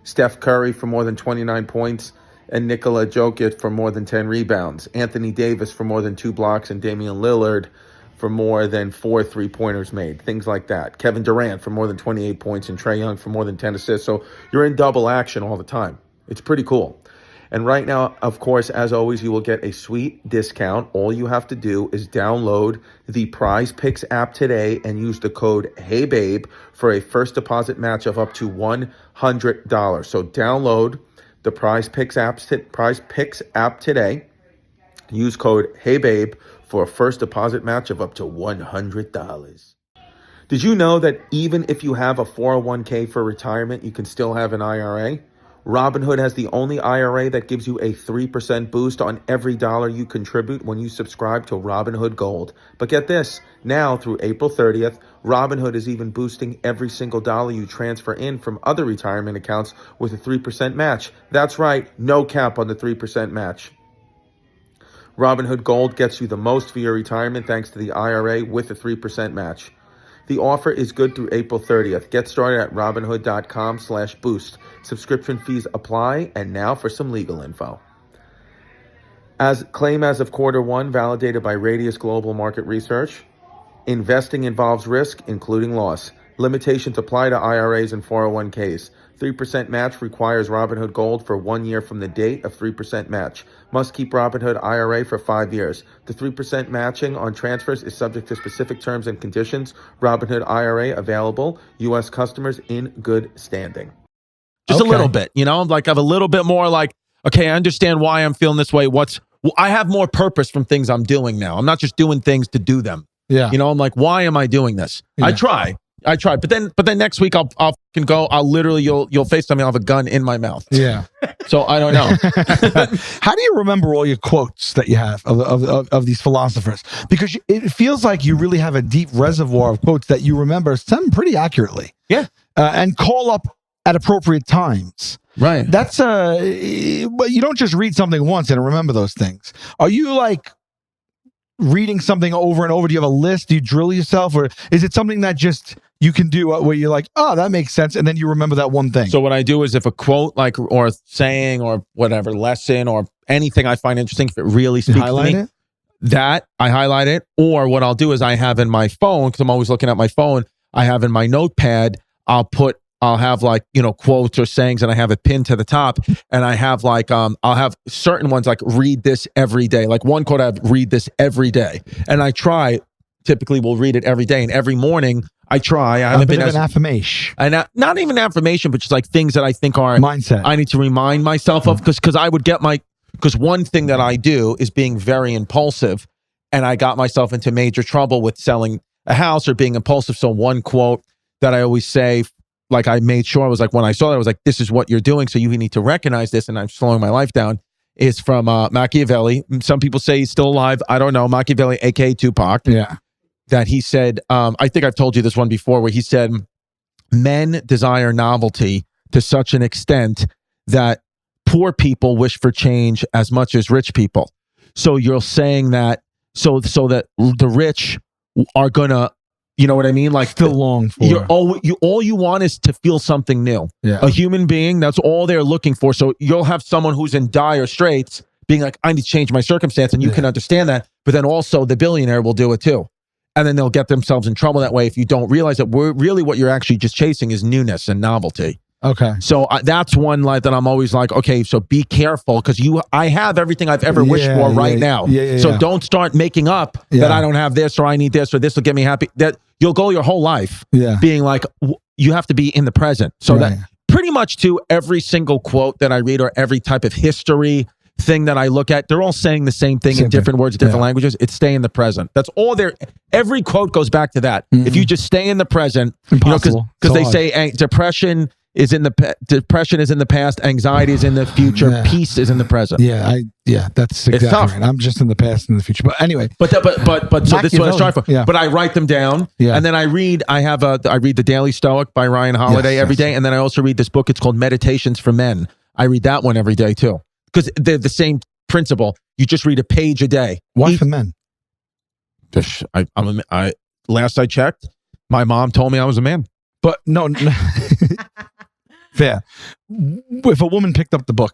Steph Curry for more than 29 points and Nikola Jokic for more than 10 rebounds, Anthony Davis for more than 2 blocks, and Damian Lillard for more than 4 3-pointers made, things like that. Kevin Durant for more than 28 points and Trae Young for more than 10 assists. So you're in double action all the time. It's pretty cool. And right now, of course, as always, you will get a sweet discount. All you have to do is download the Prize Picks app today and use the code HeyBabe for a first deposit match of up to $100. So download the Prize Picks app today. Use code HeyBabe for a first deposit match of up to $100. Did you know that even if you have a 401k for retirement, you can still have an IRA? Robinhood has the only IRA that gives you a 3% boost on every dollar you contribute when you subscribe to Robinhood Gold. But get this, now through April 30th, Robinhood is even boosting every single dollar you transfer in from other retirement accounts with a 3% match. That's right, no cap on the 3% match. Robinhood Gold gets you the most for your retirement thanks to the IRA with a 3% match. The offer is good through April 30th. Get started at robinhood.com/boost. Subscription fees apply. And now for some legal info. As of Q1, validated by Radius Global Market Research, investing involves risk, including loss. Limitations apply to IRAs and 401ks. 3% match requires Robinhood Gold for 1 year from the date of 3% match. Must keep Robinhood IRA for 5 years. The 3% matching on transfers is subject to specific terms and conditions. Robinhood IRA available. U.S. customers in good standing. Just a little bit, like I have a little bit more okay, I understand why I'm feeling this way. I have more purpose from things I'm doing now. I'm not just doing things to do them. Yeah. I'm like, why am I doing this? Yeah. I try, but then next week I'll literally you'll FaceTime me, I'll have a gun in my mouth. Yeah. So I don't know. How do you remember all your quotes that you have of these philosophers? Because it feels like you really have a deep reservoir of quotes that you remember some pretty accurately. Yeah. And call up at appropriate times. Right. That's but you don't just read something once and remember those things. Are you reading something over and over? Do you have a list? Do you drill yourself, or is it something that just you can do where you're like, oh, that makes sense, and then you remember that one thing? So what I do is if a quote or saying or whatever lesson or anything I find interesting, if it really speaks to me, that I highlight it. Or what I'll do is I have in my phone, because I'm always looking at my phone, I have in my notepad, I'll I'll have like, quotes or sayings, and I have it pinned to the top. And I have like, I'll have certain ones like read this every day. Like one quote, I have read this every day. And I typically will read it every day. And every morning I try. I haven't been an affirmation. And not even affirmation, but just like things that I think are mindset. I need to remind myself of because I would get because one thing that I do is being very impulsive, and I got myself into major trouble with selling a house or being impulsive. So one quote that I always say, like I made sure I was like, when I saw that, I was like, this is what you're doing. So you need to recognize this. And I'm slowing my life down, is from Machiavelli. Some people say he's still alive. I don't know. Machiavelli, AKA Tupac. Yeah. That he said, I think I've told you this one before, where he said, men desire novelty to such an extent that poor people wish for change as much as rich people. So you're saying that, so that the rich are gonna, you know what I mean? Like still long for all you want is to feel something new. Yeah. A human being, that's all they're looking for. So you'll have someone who's in dire straits being like, I need to change my circumstance, and you can understand that. But then also the billionaire will do it too. And then they'll get themselves in trouble that way if you don't realize that what you're actually just chasing is newness and novelty. Okay. So that's one like that I'm always like, okay, so be careful, because I have everything I've ever wished for right now. So don't start making up that I don't have this or I need this or this will get me happy. That you'll go your whole life being like, you have to be in the present. So that pretty much to every single quote that I read or every type of history thing that I look at, they're all saying the same thing in different words, different languages. It's stay in the present. That's all every quote goes back to that. If you just stay in the present, because they say depression is in the past, anxiety is in the future, peace is in the present. That's exactly right. I'm just in the past and the future. But anyway, but so this is what I strive for. Yeah. But I write them down, and then I read. I read The Daily Stoic by Ryan Holiday every day, and then I also read this book. It's called Meditations for Men. I read that one every day too, because they're the same principle. You just read a page a day. Why for men? Last I checked, my mom told me I was a man. But no. Fair. If a woman picked up the book,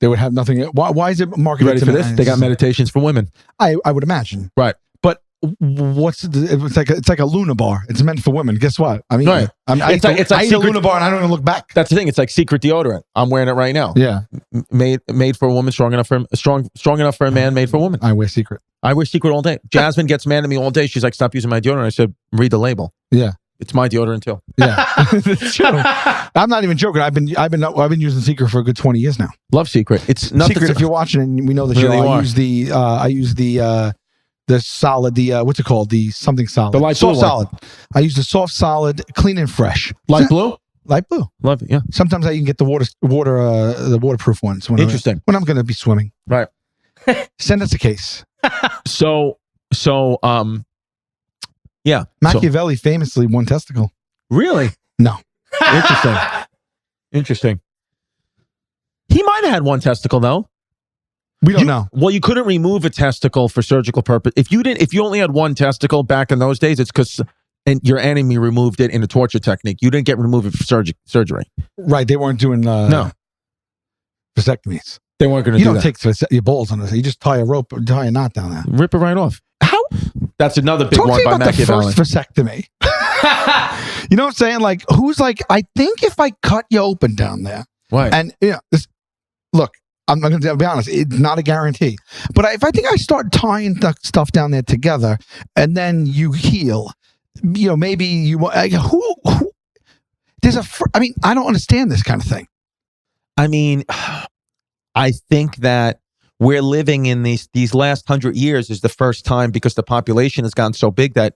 they would have nothing. Why is it marketed? Ready for this? They got meditations for women. I would imagine. Right. But it's like a Luna bar. It's meant for women. Guess what? I mean, right. It's like a Luna bar, and I don't even look back. That's the thing. It's like secret deodorant. I'm wearing it right now. Yeah. Made for a woman, strong enough for a man, made for a woman. I wear secret. All day. Jasmine gets mad at me all day. She's like, stop using my deodorant. I said, read the label. Yeah. It's my deodorant too. Yeah, it's true. I'm not even joking. I've been using Secret for a good 20 years now. Love Secret. It's nothing. Secret. If you're watching and we know the show, I use the solid, what's it called? The something solid. The light soft blue solid. I use the soft solid, clean and fresh. Light blue. Light blue. Love it. Yeah. Sometimes I can get the waterproof ones. Interesting. When I'm going to be swimming. Right. Send us a case. Yeah. Machiavelli famously won testicle. Really? No. Interesting. He might have had one testicle though. We don't know. Well, you couldn't remove a testicle for surgical purpose. If you only had one testicle back in those days, it's because your enemy removed it in a torture technique. You didn't get removed for surgery. Right. They weren't doing vasectomies. They weren't going to do that. You don't take your balls on this. You just tie a knot down there. Rip it right off. How? That's another big Talk one by Machiavelli. The first vasectomy. You know what I'm saying? Like, who's like, I think if I cut you open down there. Right. And, look, I'm not going to be honest. It's not a guarantee. But if I think I start tying the stuff down there together and then you heal, maybe you want, I don't understand this kind of thing. I mean, I think that we're living in these last 100 years is the first time, because the population has gotten so big, that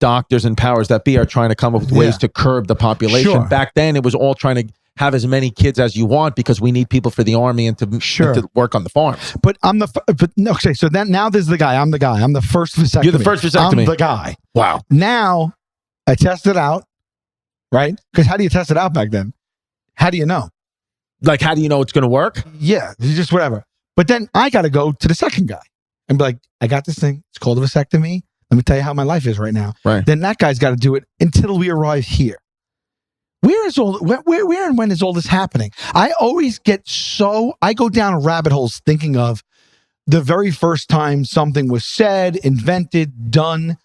doctors and powers that be are trying to come up with ways to curb the population. Sure. Back then, it was all trying to have as many kids as you want because we need people for the army and to work on the farms. But okay, so then now there's the guy. I'm the guy. I'm the first vasectomy. You're the first vasectomy. I'm the guy. Wow. Now I test it out, right? Because how do you test it out back then? How do you know? Like, how do you know it's going to work? Yeah, just whatever. But then I got to go to the second guy and be like, I got this thing. It's called a vasectomy. Let me tell you how my life is right now. Right. Then that guy's got to do it until we arrive here. Where and when is all this happening? I always I go down rabbit holes thinking of the very first time something was said, invented, done.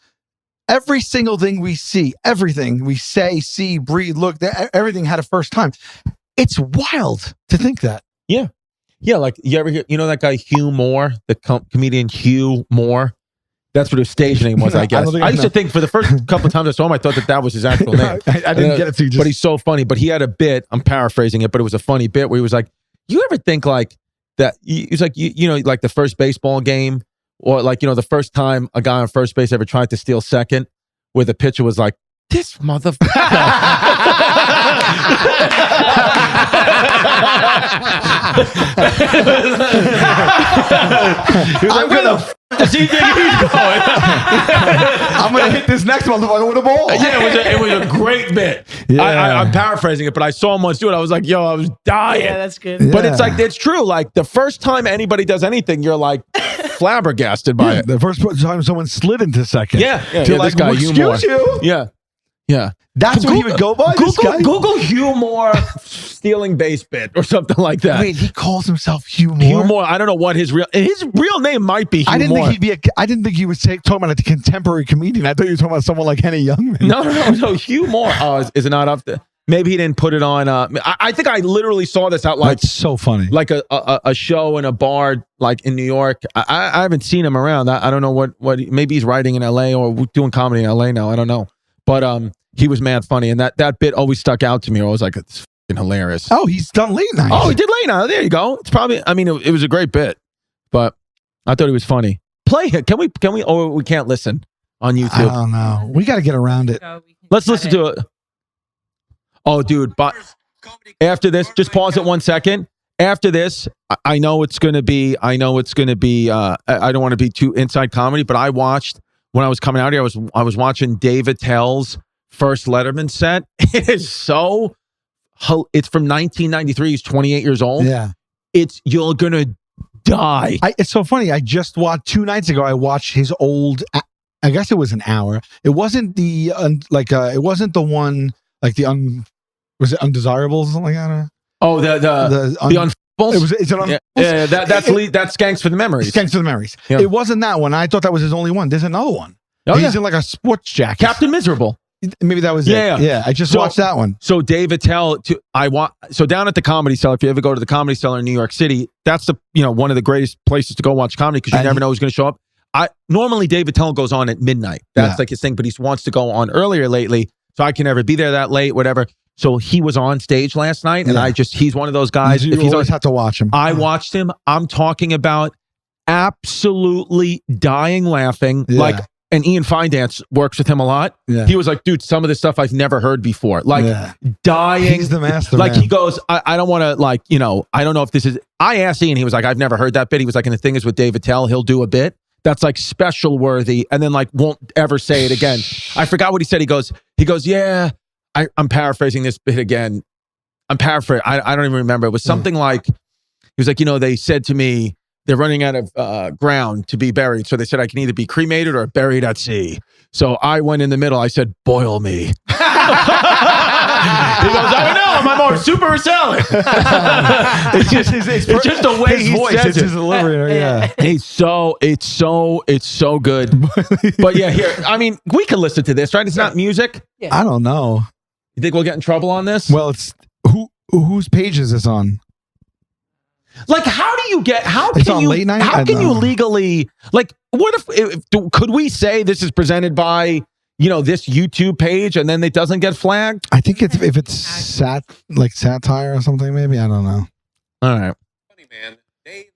Every single thing we see, everything we say, see, breathe, look, everything had a first time. It's wild to think that. Yeah. Yeah, like you ever hear, that guy Hugh Moore, the comedian Hugh Moore? That's what his stage name was, I guess. I used to think for the first couple of times I saw him, I thought that was his actual name. I didn't get it to you. But he's so funny. But he had a bit, I'm paraphrasing it, but it was a funny bit where he was like, you ever think like that, he's like, like the first baseball game, or like, the first time a guy on first base ever tried to steal second, where the pitcher was like, this motherfucker. He was like, where the f*** does he think he's going? I'm going to hit this next motherfucker with a ball. Yeah, it was a great bit. Yeah. I'm paraphrasing it, but I saw him once do it. I was like, yo, I was dying. Yeah, that's good. But it's like, it's true. Like the first time anybody does anything, you're like flabbergasted by it. The first time someone slid into second. Yeah. Like, this guy, Hugh Moore. Excuse you. Yeah. Yeah. That's what he would go by? Google Hugh Moore stealing base bit or something like that. Wait, he calls himself Hugh Moore? Hugh Moore. I don't know what his real name might be. Hugh I didn't Moore. I didn't think he was talking about a contemporary comedian. I thought you were talking about someone like Henny Youngman. No. Hugh Moore. Oh, is it not up there? Maybe he didn't put it on. I think I literally saw this out like That's so funny. Like a show in a bar like in New York. I haven't seen him around. I don't know what maybe he's writing in LA or doing comedy in LA now. I don't know. But he was mad funny, and that bit always stuck out to me. I was like, it's fucking hilarious. Oh, he's done late night. Oh, he did late night. There you go. It's probably. I mean, it was a great bit, but I thought he was funny. Play it. Can we? Oh, we can't listen on YouTube. I don't know. We got to get around it. Let's listen to it. Oh, dude, but after this, just pause it 1 second. After this, I know it's going to be, I don't want to be too inside comedy, but I watched, when I was coming out here, I was watching Dave Attell's first Letterman set. It is so, it's from 1993. He's 28 years old. Yeah. You're going to die. It's so funny. I just watched 2 nights ago. I watched his old, I guess it was an hour. It wasn't the, it wasn't the one, like was it Undesirables or something like that? Oh, the Unfuckable? It's an Unfuckable? Yeah, that's Skanks for the Memories. Skanks for the Memories. Yeah. It wasn't that one. I thought that was his only one. There's another one. Oh, He's in like a sports jacket. Captain Miserable. Maybe that was it. Yeah. I just watched that one. So Dave Attell, so down at the Comedy Cellar, if you ever go to the Comedy Cellar in New York City, that's one of the greatest places to go watch comedy because you never know who's going to show up. Normally Dave Attell goes on at midnight. That's like his thing, but he wants to go on earlier lately, so I can never be there that late, whatever. So he was on stage last night, and he's one of those guys. You always have to watch him. I watched him. I'm talking about absolutely dying laughing. Yeah. And Ian Findance works with him a lot. Yeah. He was like, dude, some of this stuff I've never heard before. Dying. He's the master. Like man. he goes, I don't want to I don't know if this is, I asked Ian, he was like, I've never heard that bit. He was like, and the thing is with Dave Attell, he'll do a bit that's like special worthy and then like won't ever say it again. I forgot what he said. He goes, yeah, I'm paraphrasing this bit again. I'm paraphrasing. I don't even remember. It was something like, he was like, they said to me, they're running out of ground to be buried. So they said I can either be cremated or buried at sea. So I went in the middle. I said, boil me. He goes, I don't know. Am I more super or salad? It's just the way he voice. says It's his delivery. Yeah. It's so good. But yeah, here, I mean, we can listen to this, right? It's not music. Yeah. I don't know. You think we'll get in trouble on this? Well, it's whose page is this on? Like, how It's can on you, late night? how I can you know. legally, like, what if could we say this is presented by, this YouTube page and then it doesn't get flagged? I think if it's satire or something, maybe. I don't know. All right.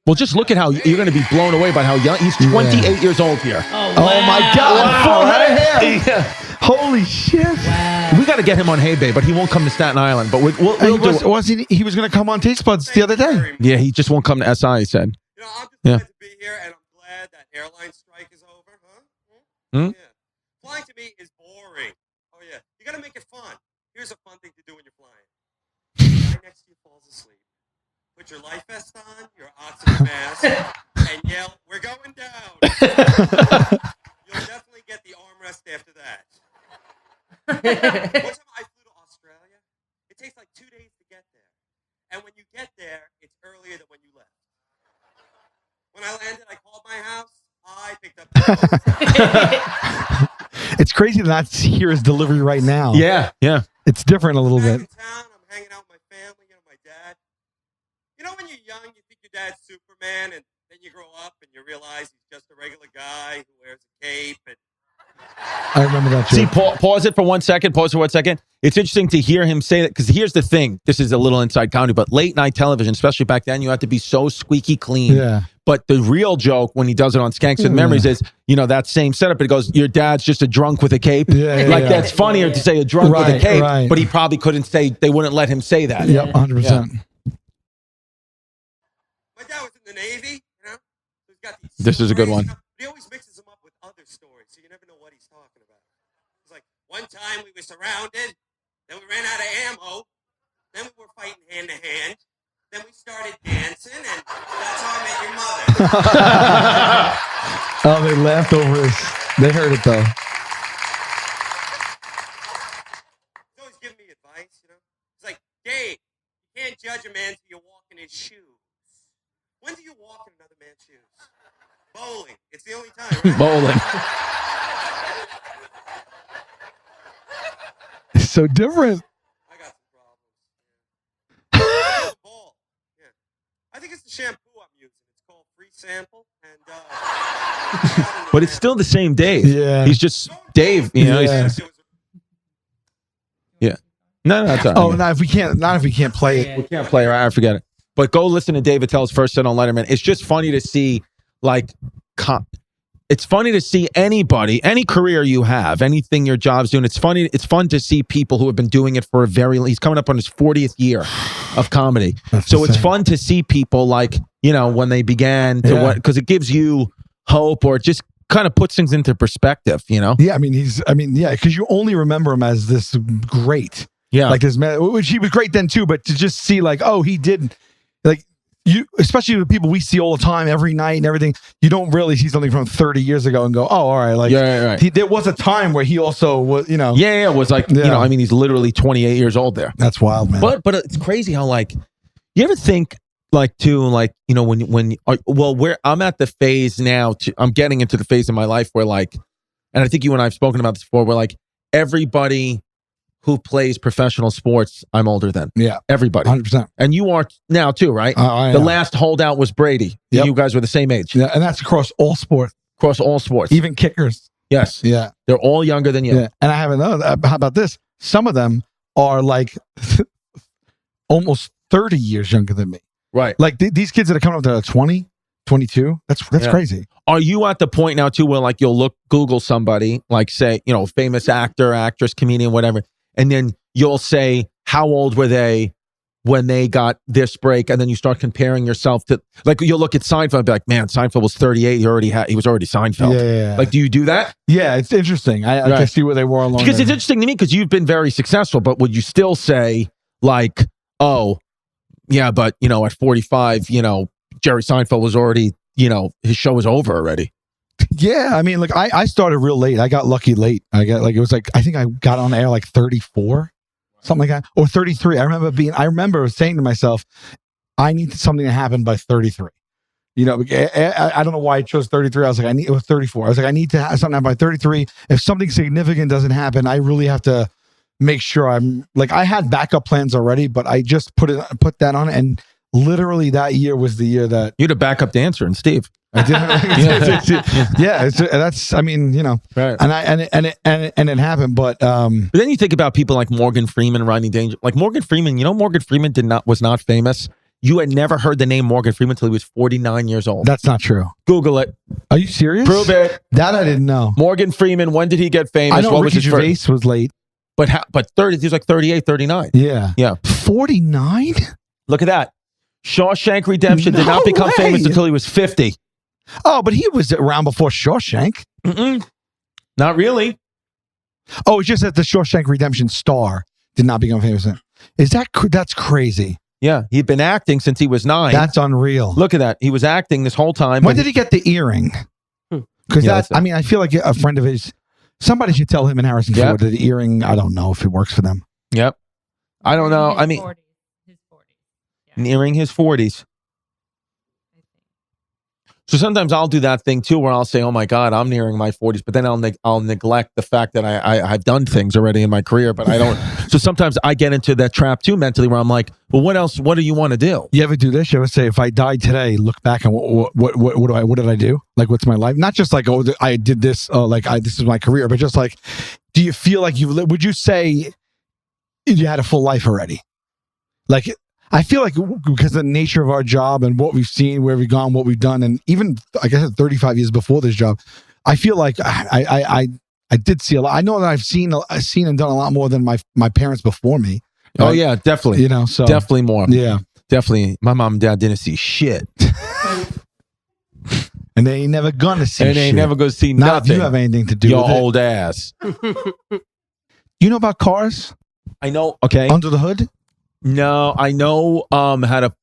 Well, just look at how you're going to be blown away by how young, he's 28 years old here. Oh, my God. Wow. Full head of hair. Yeah. Holy shit. Wow. We got to get him on Hey Babe, but he won't come to Staten Island. But we'll do it. He was going to come on Taste Buds the other day. Yeah, he just won't come to SI, he said. I'm just glad to be here, and I'm glad that airline strike is over, huh? Hmm? Yeah. Flying to me is boring. Oh, yeah. You got to make it fun. Here's a fun thing to do when you're flying. The guy next to you falls asleep. Put your life vest on, your oxygen mask, and yell, "We're going down." You'll definitely get the armrest after that. One time I flew to Australia. It takes like 2 days to get there. And when you get there, it's earlier than when you left. When I landed, I called my house. I picked up the phone. It's crazy to not hear his delivery right now. Yeah. It's different a little Back bit. in town, I'm hanging out with my family, my dad. You know when you're young, you think your dad's Superman, and then you grow up and you realize he's just a regular guy who wears a cape and I remember that. See, Joke. pause it for 1 second. Pause for 1 second. It's interesting to hear him say that because here's the thing. This is a little inside comedy, but late night television, especially back then, you had to be so squeaky clean. Yeah. But the real joke when he does it on Skanks with Memories is, that same setup. It goes, your dad's just a drunk with a cape. Yeah, That's funnier to say a drunk with a cape, but he probably couldn't say, they wouldn't let him say that. Yep, 100%. my dad was in the Navy, So he's got these This is a good stories, one. But he always mixes them up with other stories, so you never know what he's talking about. It's like one time we were surrounded, then we ran out of ammo, then we were fighting hand to hand, then we started dancing, and that's how I met your mother. Oh, they laughed over his. They heard it though. He's always giving me advice, He's like, Dave, you can't judge a man till you walk in his shoes. When do you walk in another man's shoes? Bowling. It's the only time, right? Bowling. It's so different. I got some problems. Ball. Yeah. I think it's the shampoo I'm using. It's called Free Sample, and But it's still the same Dave. Yeah. He's just Dave. Yeah. No, that's all right. Oh, not if we can't play it. We can't play. I forget it. But go listen to Dave Attell's first set on Letterman. It's just funny to see, it's funny to see anybody, any career you have, anything your job's doing. It's funny. It's fun to see people who have been doing it for he's coming up on his 40th year of comedy. So it's fun to see people when they began to because it gives you hope or it just kind of puts things into perspective, Yeah, because you only remember him as this great. Yeah. Like this man, which he was great then too, but to just see he did, especially the people we see all the time every night and everything, you don't really see something from 30 years ago and go, oh, all right. Right. There was a time where he also was, Yeah, it was he's literally 28 years old there. That's wild, man. But it's crazy how you ever think when where I'm at the phase now, I'm getting into the phase in my life where and I think you and I have spoken about this before, where everybody who plays professional sports, I'm older than. Yeah. Everybody. 100%. And you are now too, right? I the am. last holdout was Brady. Yep. You guys were the same age. Yeah, and that's across all sports. Across all sports. Even kickers. Yes. Yeah. They're all younger than you. Yeah. And I have another, how about this? Some of them are almost 30 years younger than me. Right. These kids that are coming up that are 20, 22, that's crazy. Are you at the point now too where you'll Google somebody, say, famous actor, actress, comedian, whatever, and then you'll say, how old were they when they got this break? And then you start comparing yourself to, you'll look at Seinfeld and be like, man, Seinfeld was 38. He was already Seinfeld. Yeah. Do you do that? Yeah, it's interesting. I can see where they were along. Because it's interesting to me because you've been very successful, but would you still say oh, yeah, but at 45, Jerry Seinfeld was already, his show was over already. Yeah, I started real late. I got lucky late. I got I think I got on air 34, something like that, or 33. I remember saying to myself, I need something to happen by 33. I don't know why I chose 33. I was it was 34. I was I need to have something happen by 33. If something significant doesn't happen, I really have to make sure I'm I had backup plans already, but I just put that on it, and literally that year was the year that you had a backup dancer and Steve. I did. That's right. And it happened, but then you think about people like Morgan Freeman, Rodney Danger, Morgan Freeman. Morgan Freeman was not famous. You had never heard the name Morgan Freeman until he was 49 years old. That's not true. Google it. Are you serious? Prove it. That I didn't know. Morgan Freeman. When did he get famous? I know what Ricky was his Gervais first? was late. But 30. He was 38, 39. Yeah. 49. Look at that. Shawshank Redemption did not become famous until he was 50. Oh, but he was around before Shawshank. Not really. Oh, it's just that the Shawshank Redemption star did not become famous. That's crazy. Yeah, he'd been acting since he was 9. That's unreal. Look at that. He was acting this whole time. When did he get the earring? Because I feel like a friend of his, somebody should tell him and Harrison Ford that the earring, I don't know if it works for them. Yep. I don't know. His 40s. Nearing his 40s. So sometimes I'll do that thing too, where I'll say, "Oh my God, I'm nearing my 40s," but then I'll neglect the fact that I've done things already in my career, but I don't. So sometimes I get into that trap too mentally, where I'm like, "Well, what else? What do you want to do?" You ever do this? You ever say, if I died today, look back and what did I do? Like, what's my life? Not just like, oh, I did this, this is my career, but just like, do you feel like would you say you had a full life already? Like, I feel like because of the nature of our job and what we've seen, where we've gone, what we've done, and even I guess 35 years before this job, I feel like I did see a lot. I know that I've seen and done a lot more than my parents before me. Right? Oh yeah, definitely. You know, so definitely more. Yeah, definitely. My mom and dad didn't see shit, and they ain't never gonna see. And they ain't never gonna see Not nothing. if you have anything to do Your with old ass. You know about cars? I know. Okay. Under the hood? No, I know how to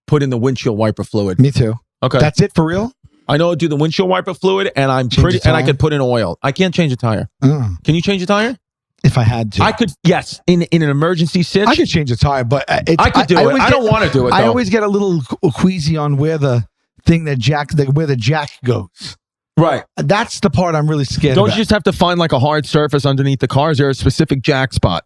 put in the windshield wiper fluid. Me too. Okay. That's it for real? I know how to do the windshield wiper fluid, and Change the I tire? could put in oil. I can't change a tire. Can you change a tire? If I had to. I could, yes. In an emergency sitch. I could change a tire, but I could do it. I don't want to do it, I though. always get a little queasy on where the thing where the jack goes. Right. That's the part I'm really scared Don't about. you just have to find like a hard surface underneath the car? Is there a specific jack spot?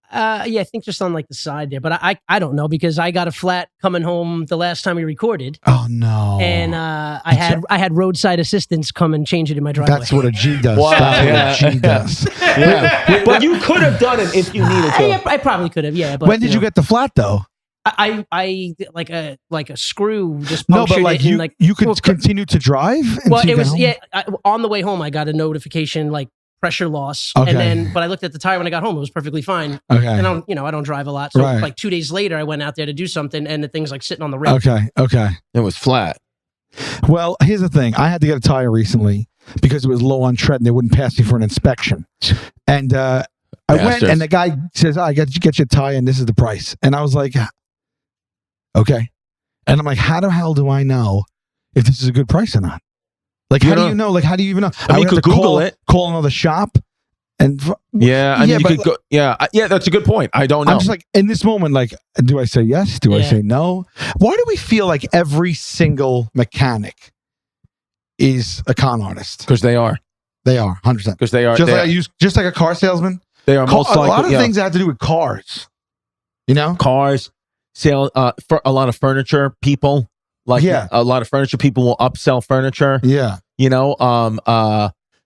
Yeah, I think just on like the side there, but I don't know because I got a flat coming home the last time we recorded. Oh no! And I had roadside assistance come and change it in my driveway. That's what a G does. Wow, That's what a G does. Yeah. But you could have done it if you needed to. I probably could have. Yeah. But, When did you get the flat though? I like a screw just No, punctured but like it and you could continue to drive. Well, until it was you got home? on the way home. I got a notification like pressure loss, Okay. and then but I looked at the tire when I got home. It was perfectly fine. Okay. And I don't drive a lot, so Right. like 2 days later, I went out there to do something, and the thing's like sitting on the rim. Okay. It was flat. Well, here's the thing. I had to get a tire recently because it was low on tread and they wouldn't pass me for an inspection. And I went and the guy says, I got to get your tire and this is the price. And I was like, okay. And I'm like, how the hell do I know if this is a good price or not? Like, how do you know? Like, how do you even know? I mean, you could Google it. Call another shop. And yeah, I mean, you could go. Yeah, that's a good point. I don't know. I'm just like, in this moment, like, do I say yes? Do I say no? Why do we feel like every single mechanic is a con artist? Because they are. They are 100%. Because they are. Just like a car salesman. They are most likely. A lot of things that have to do with cars. You know, cars, sale, for a lot of furniture people. Like a lot of furniture people will upsell furniture. Yeah. You know,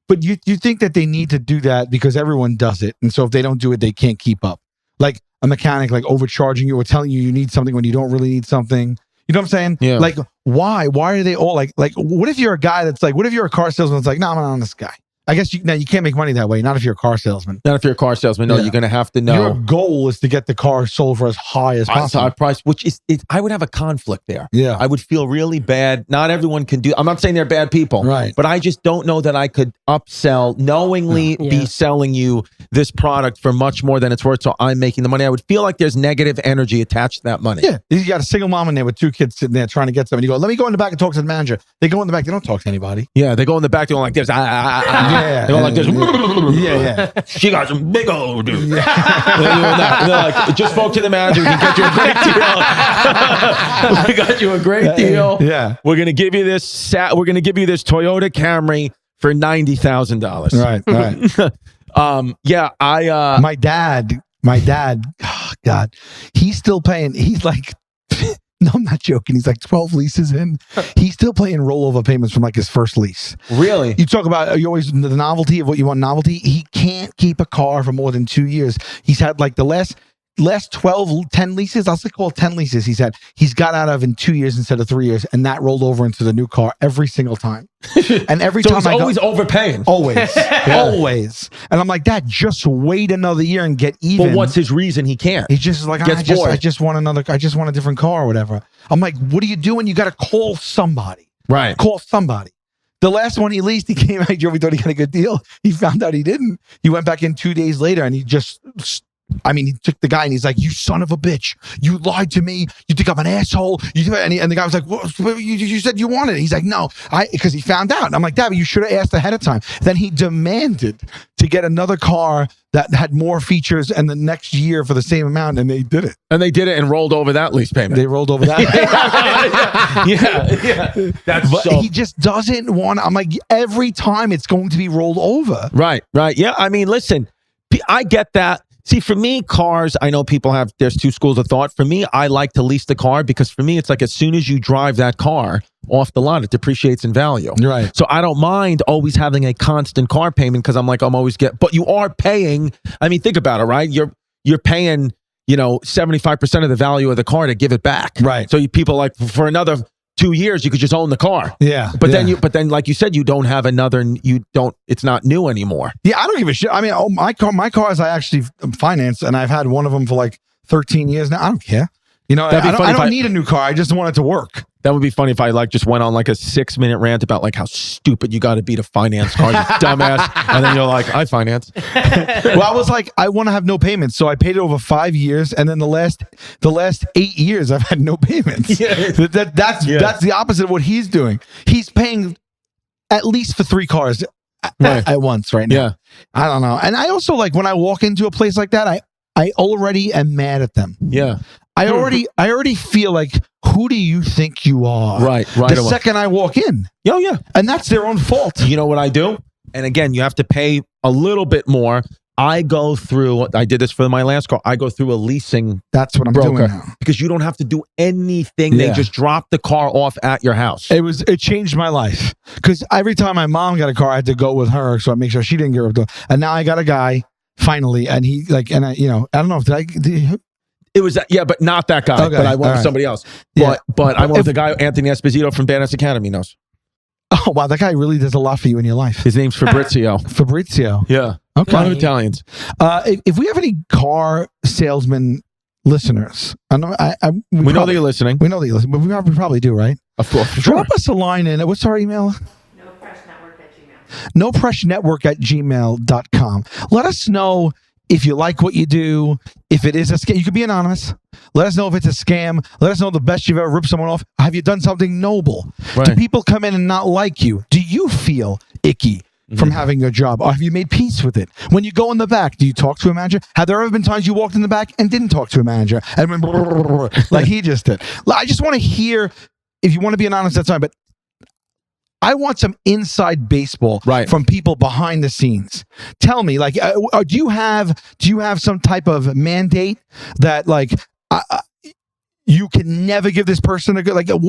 but you think that they need to do that because everyone does it, and so if they don't do it, they can't keep up. Like a mechanic, like overcharging you or telling you need something when you don't really need something. You know what I'm saying? Yeah. Like why? Why are they all like? What if you're a guy that's like? What if you're a car salesman that's like, no, I'm not on this guy. I guess you can't make money that way. Not if you're a car salesman. Not if you're a car salesman. No, you're going to have to know. Your goal is to get the car sold for as high as possible. High price, which is, I would have a conflict there. Yeah. I would feel really bad. Not everyone can do. I'm not saying they're bad people. Right. But I just don't know that I could upsell, knowingly be selling you this product for much more than it's worth. So I'm making the money. I would feel like there's negative energy attached to that money. Yeah. You got a single mom in there with 2 kids sitting there trying to get something. You go, let me go in the back and talk to the manager. They go in the back. They don't talk to anybody. Yeah. They go in the back. They're going like this. Yeah. They're going like this. Yeah. She got some big old dude. They're like, just spoke to the manager. We can get you a great deal. We got you a great deal. Yeah. We're gonna give you this. We're gonna give you this Toyota Camry for $90,000. Right. Yeah. My dad. Oh God, he's still paying. He's like. No, I'm not joking. He's like 12 leases in. He's still paying rollover payments from like his first lease. Really? You talk about you always the novelty of what you want novelty. He can't keep a car for more than 2 years. He's had like the last 10 leases. I'll say call it 10 leases. He's got out of in 2 years instead of 3 years, and that rolled over into the new car every single time. And every time he's always overpaying. Always. Always. And I'm like, Dad, just wait another year and get even. But what's his reason he can't? He's just like, I just want a different car or whatever. I'm like, what are you doing? You got to call somebody. Right. Call somebody. The last one he leased, he came out, we thought he got a good deal. He found out he didn't. He went back in 2 days later and he took the guy and he's like, you son of a bitch. You lied to me. You think I'm an asshole. And the guy was like, well, you said you wanted it. He's like, no, because he found out. And I'm like, Dad, you should have asked ahead of time. Then he demanded to get another car that had more features, and the next year for the same amount, and they did it. And they did it and rolled over that lease payment. They rolled over that. yeah. That's But so he just doesn't want. I'm like, every time it's going to be rolled over. right. Yeah, I mean, listen, I get that. See, for me, cars, I know people have, there's two schools of thought. For me, I like to lease the car because for me, it's like as soon as you drive that car off the lot, it depreciates in value. Right. So I don't mind always having a constant car payment because I'm like, I'm always but you are paying, I mean, think about it, right? You're paying, 75% of the value of the car to give it back. Right. So people like for another 2 years, you could just own the car. Yeah. But yeah. then like you said, you don't have it's not new anymore. Yeah, I don't give a shit. I mean, my cars I actually finance, and I've had one of them for like 13 years now. I don't care. I don't need a new car. I just want it to work. That would be funny if I like just went on like a 6-minute rant about like how stupid you got to be to finance cars, you dumbass. And then you're like, I finance. Well, I was like, I want to have no payments, so I paid it over 5 years, and then the last 8 years I've had no payments. Yeah. That's the opposite of what he's doing. He's paying at least for 3 cars at once right now. Yeah. I don't know. And I also like when I walk into a place like that, I already am mad at them. Yeah. I already feel like, who do you think you are? Right. The second I walk in. Oh, yeah. And that's their own fault. You know what I do? And again, you have to pay a little bit more. I did this for my last car. I go through a leasing That's what I'm broker doing now. because you don't have to do anything. Yeah. They just drop the car off at your house. It changed my life. Because every time my mom got a car, I had to go with her so I make sure she didn't get ripped off. And now I got a guy finally, and he I don't know if It was but not that guy. Okay, But I went with right. somebody else. Yeah. But I went with the guy Anthony Esposito from Badass Academy knows. Oh wow, that guy really does a lot for you in your life. His name's Fabrizio. Fabrizio. Yeah. Okay. A lot of Italians. If we have any car salesman listeners, we know that you're listening. We know that you listen, but we probably do, right? Of course. For Drop us a line in. What's our email? NoPressNetwork@gmail.com. Let us know if you like what you do, if it is a scam. You can be anonymous. Let us know if it's a scam. Let us know the best you've ever ripped someone off. Have you done something noble? Right. Do people come in and not like you? Do you feel icky from having your job? Or have you made peace with it? When you go in the back, do you talk to a manager? Have there ever been times you walked in the back and didn't talk to a manager? And went like he just did. I just want to hear, if you want to be anonymous, that's fine, but I want some inside baseball from people behind the scenes. Tell me, like, do you have some type of mandate that, like, you can never give this person a good, like, do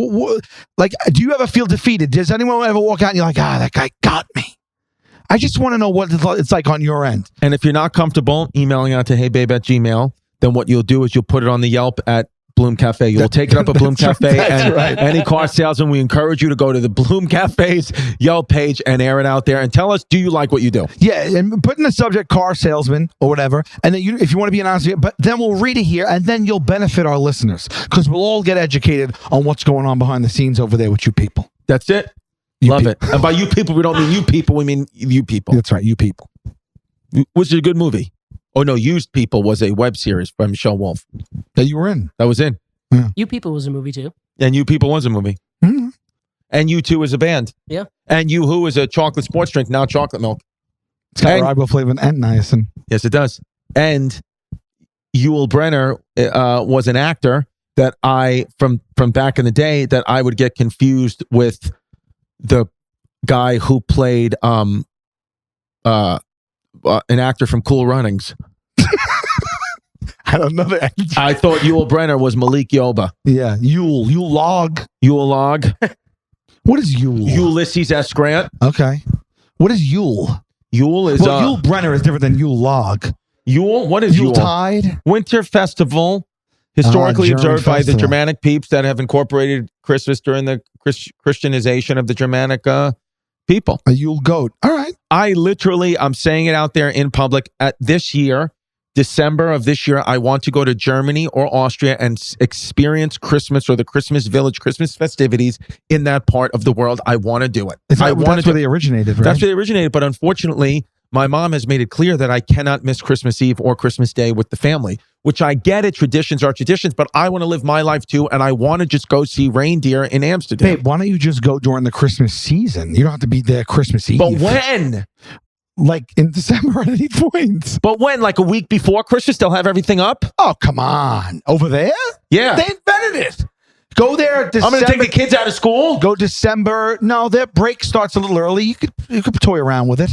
you ever feel defeated? Does anyone ever walk out and you're like, that guy got me? I just want to know what it's like on your end. And if you're not comfortable emailing out to heybabe@gmail, then what you'll do is you'll put it on the Yelp at Bloom Cafe. You'll take it up at Bloom Cafe, and any car salesman, we encourage you to go to the Bloom Cafe's Yelp page and air it out there and tell us, do you like what you do? Yeah, and put in the subject car salesman or whatever, and then if you want to be honest, but then we'll read it here, and then you'll benefit our listeners because we'll all get educated on what's going on behind the scenes over there with you people. That's it. Love it. And by you people, we don't mean you people, we mean you people. That's right, you people. Was it a good movie? Oh no, Used People was a web series by Michelle Wolf. That you were in. That was in. Yeah. You People was a movie too. And You People was a movie. Mm-hmm. And U2 is a band. Yeah. And You Who is a chocolate sports drink, now chocolate milk. It's got riboflavin and niacin. Yes, it does. And Yul Brynner was an actor that from back in the day that I would get confused with the guy who played an actor from Cool Runnings. I don't know that. I thought Yul Brynner was Malik Yoba. Yeah, Yul Log. Yul Log. What is Yul? Ulysses S. Grant. Okay. What is Yul? Yul is Yul Brynner is different than Yul Log. Yule. What is Yule? Tide? Winter festival, historically German observed by the festival. Germanic peeps that have incorporated Christmas during the Christianization of the Germanic people. A Yule goat. All right. I'm saying it out there in public. At this year, December of this year, I want to go to Germany or Austria and experience Christmas or the Christmas village, Christmas festivities in that part of the world. I want to do it. That's where they originated, right? That's where they originated. But unfortunately, my mom has made it clear that I cannot miss Christmas Eve or Christmas Day with the family, which I get it. Traditions are traditions, but I want to live my life too. And I want to just go see reindeer in Amsterdam. Babe, why don't you just go during the Christmas season? You don't have to be there Christmas Eve. But when? like in December at any point. But when? Like a week before Christmas, they'll have everything up? Oh, come on. Over there? Yeah. They invented it. Go there December. I'm going to take the kids out of school? Go December. No, their break starts a little early. You could toy around with it.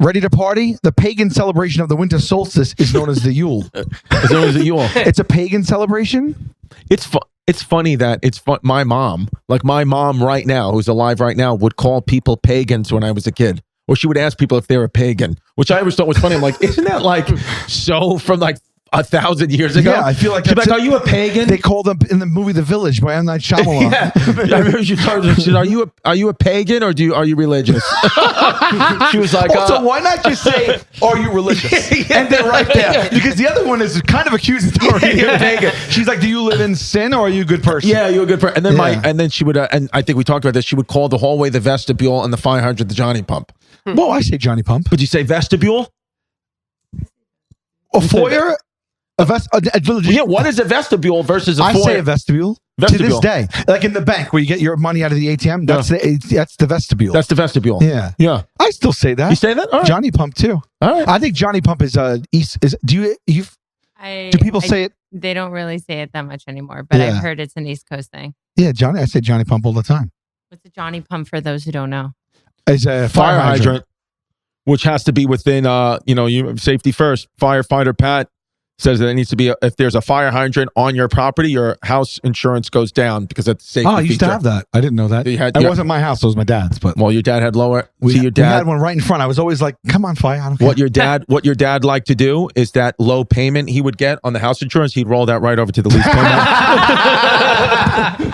Ready to party? The pagan celebration of the winter solstice is known as the Yule. As long as the Yule. It's a pagan celebration? It's funny that my mom right now, who's alive right now, would call people pagans when I was a kid. Or she would ask people if they were pagan, which I always thought was funny. I'm like, isn't that like so from like 1,000 years ago? Yeah, I feel like she's like, are you a pagan? They called them in the movie The Village by M. Night Shyamalan. Yeah. I remember she told her, she said, are you a pagan or are you religious? She was like, also, why not just say, are you religious? And then right there. Because the other one is kind of accusatory. You're a pagan. She's like, do you live in sin or are you a good person? Yeah, you're a good person. And then and then she would, and I think we talked about this, she would call the hallway the vestibule and the fire hydrant the Johnny Pump. Well, I say Johnny Pump. Would you say vestibule? A foyer? Yeah, what is a vestibule versus a foyer? I say a vestibule. To this day. Like in the bank where you get your money out of the ATM, that's the vestibule. That's the vestibule. Yeah. Yeah. I still say that. You say that? All right. Johnny Pump too. All right. I think Johnny Pump is east. Do people say it? They don't really say it that much anymore, but I've heard it's an East Coast thing. Yeah, Johnny. I say Johnny Pump all the time. What's a Johnny Pump for those who don't know? Is a fire hydrant, which has to be within safety first. Firefighter Pat says that it needs to be if there's a fire hydrant on your property, your house insurance goes down because that's a safety I used to feature. have that. I didn't know that. It wasn't my house; it was my dad's. But your dad had lower. We your dad had one right in front. I was always like, "Come on, fire!" I don't care. What your dad liked to do is that low payment he would get on the house insurance, he'd roll that right over to the lease payment.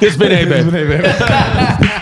It's been A, babe.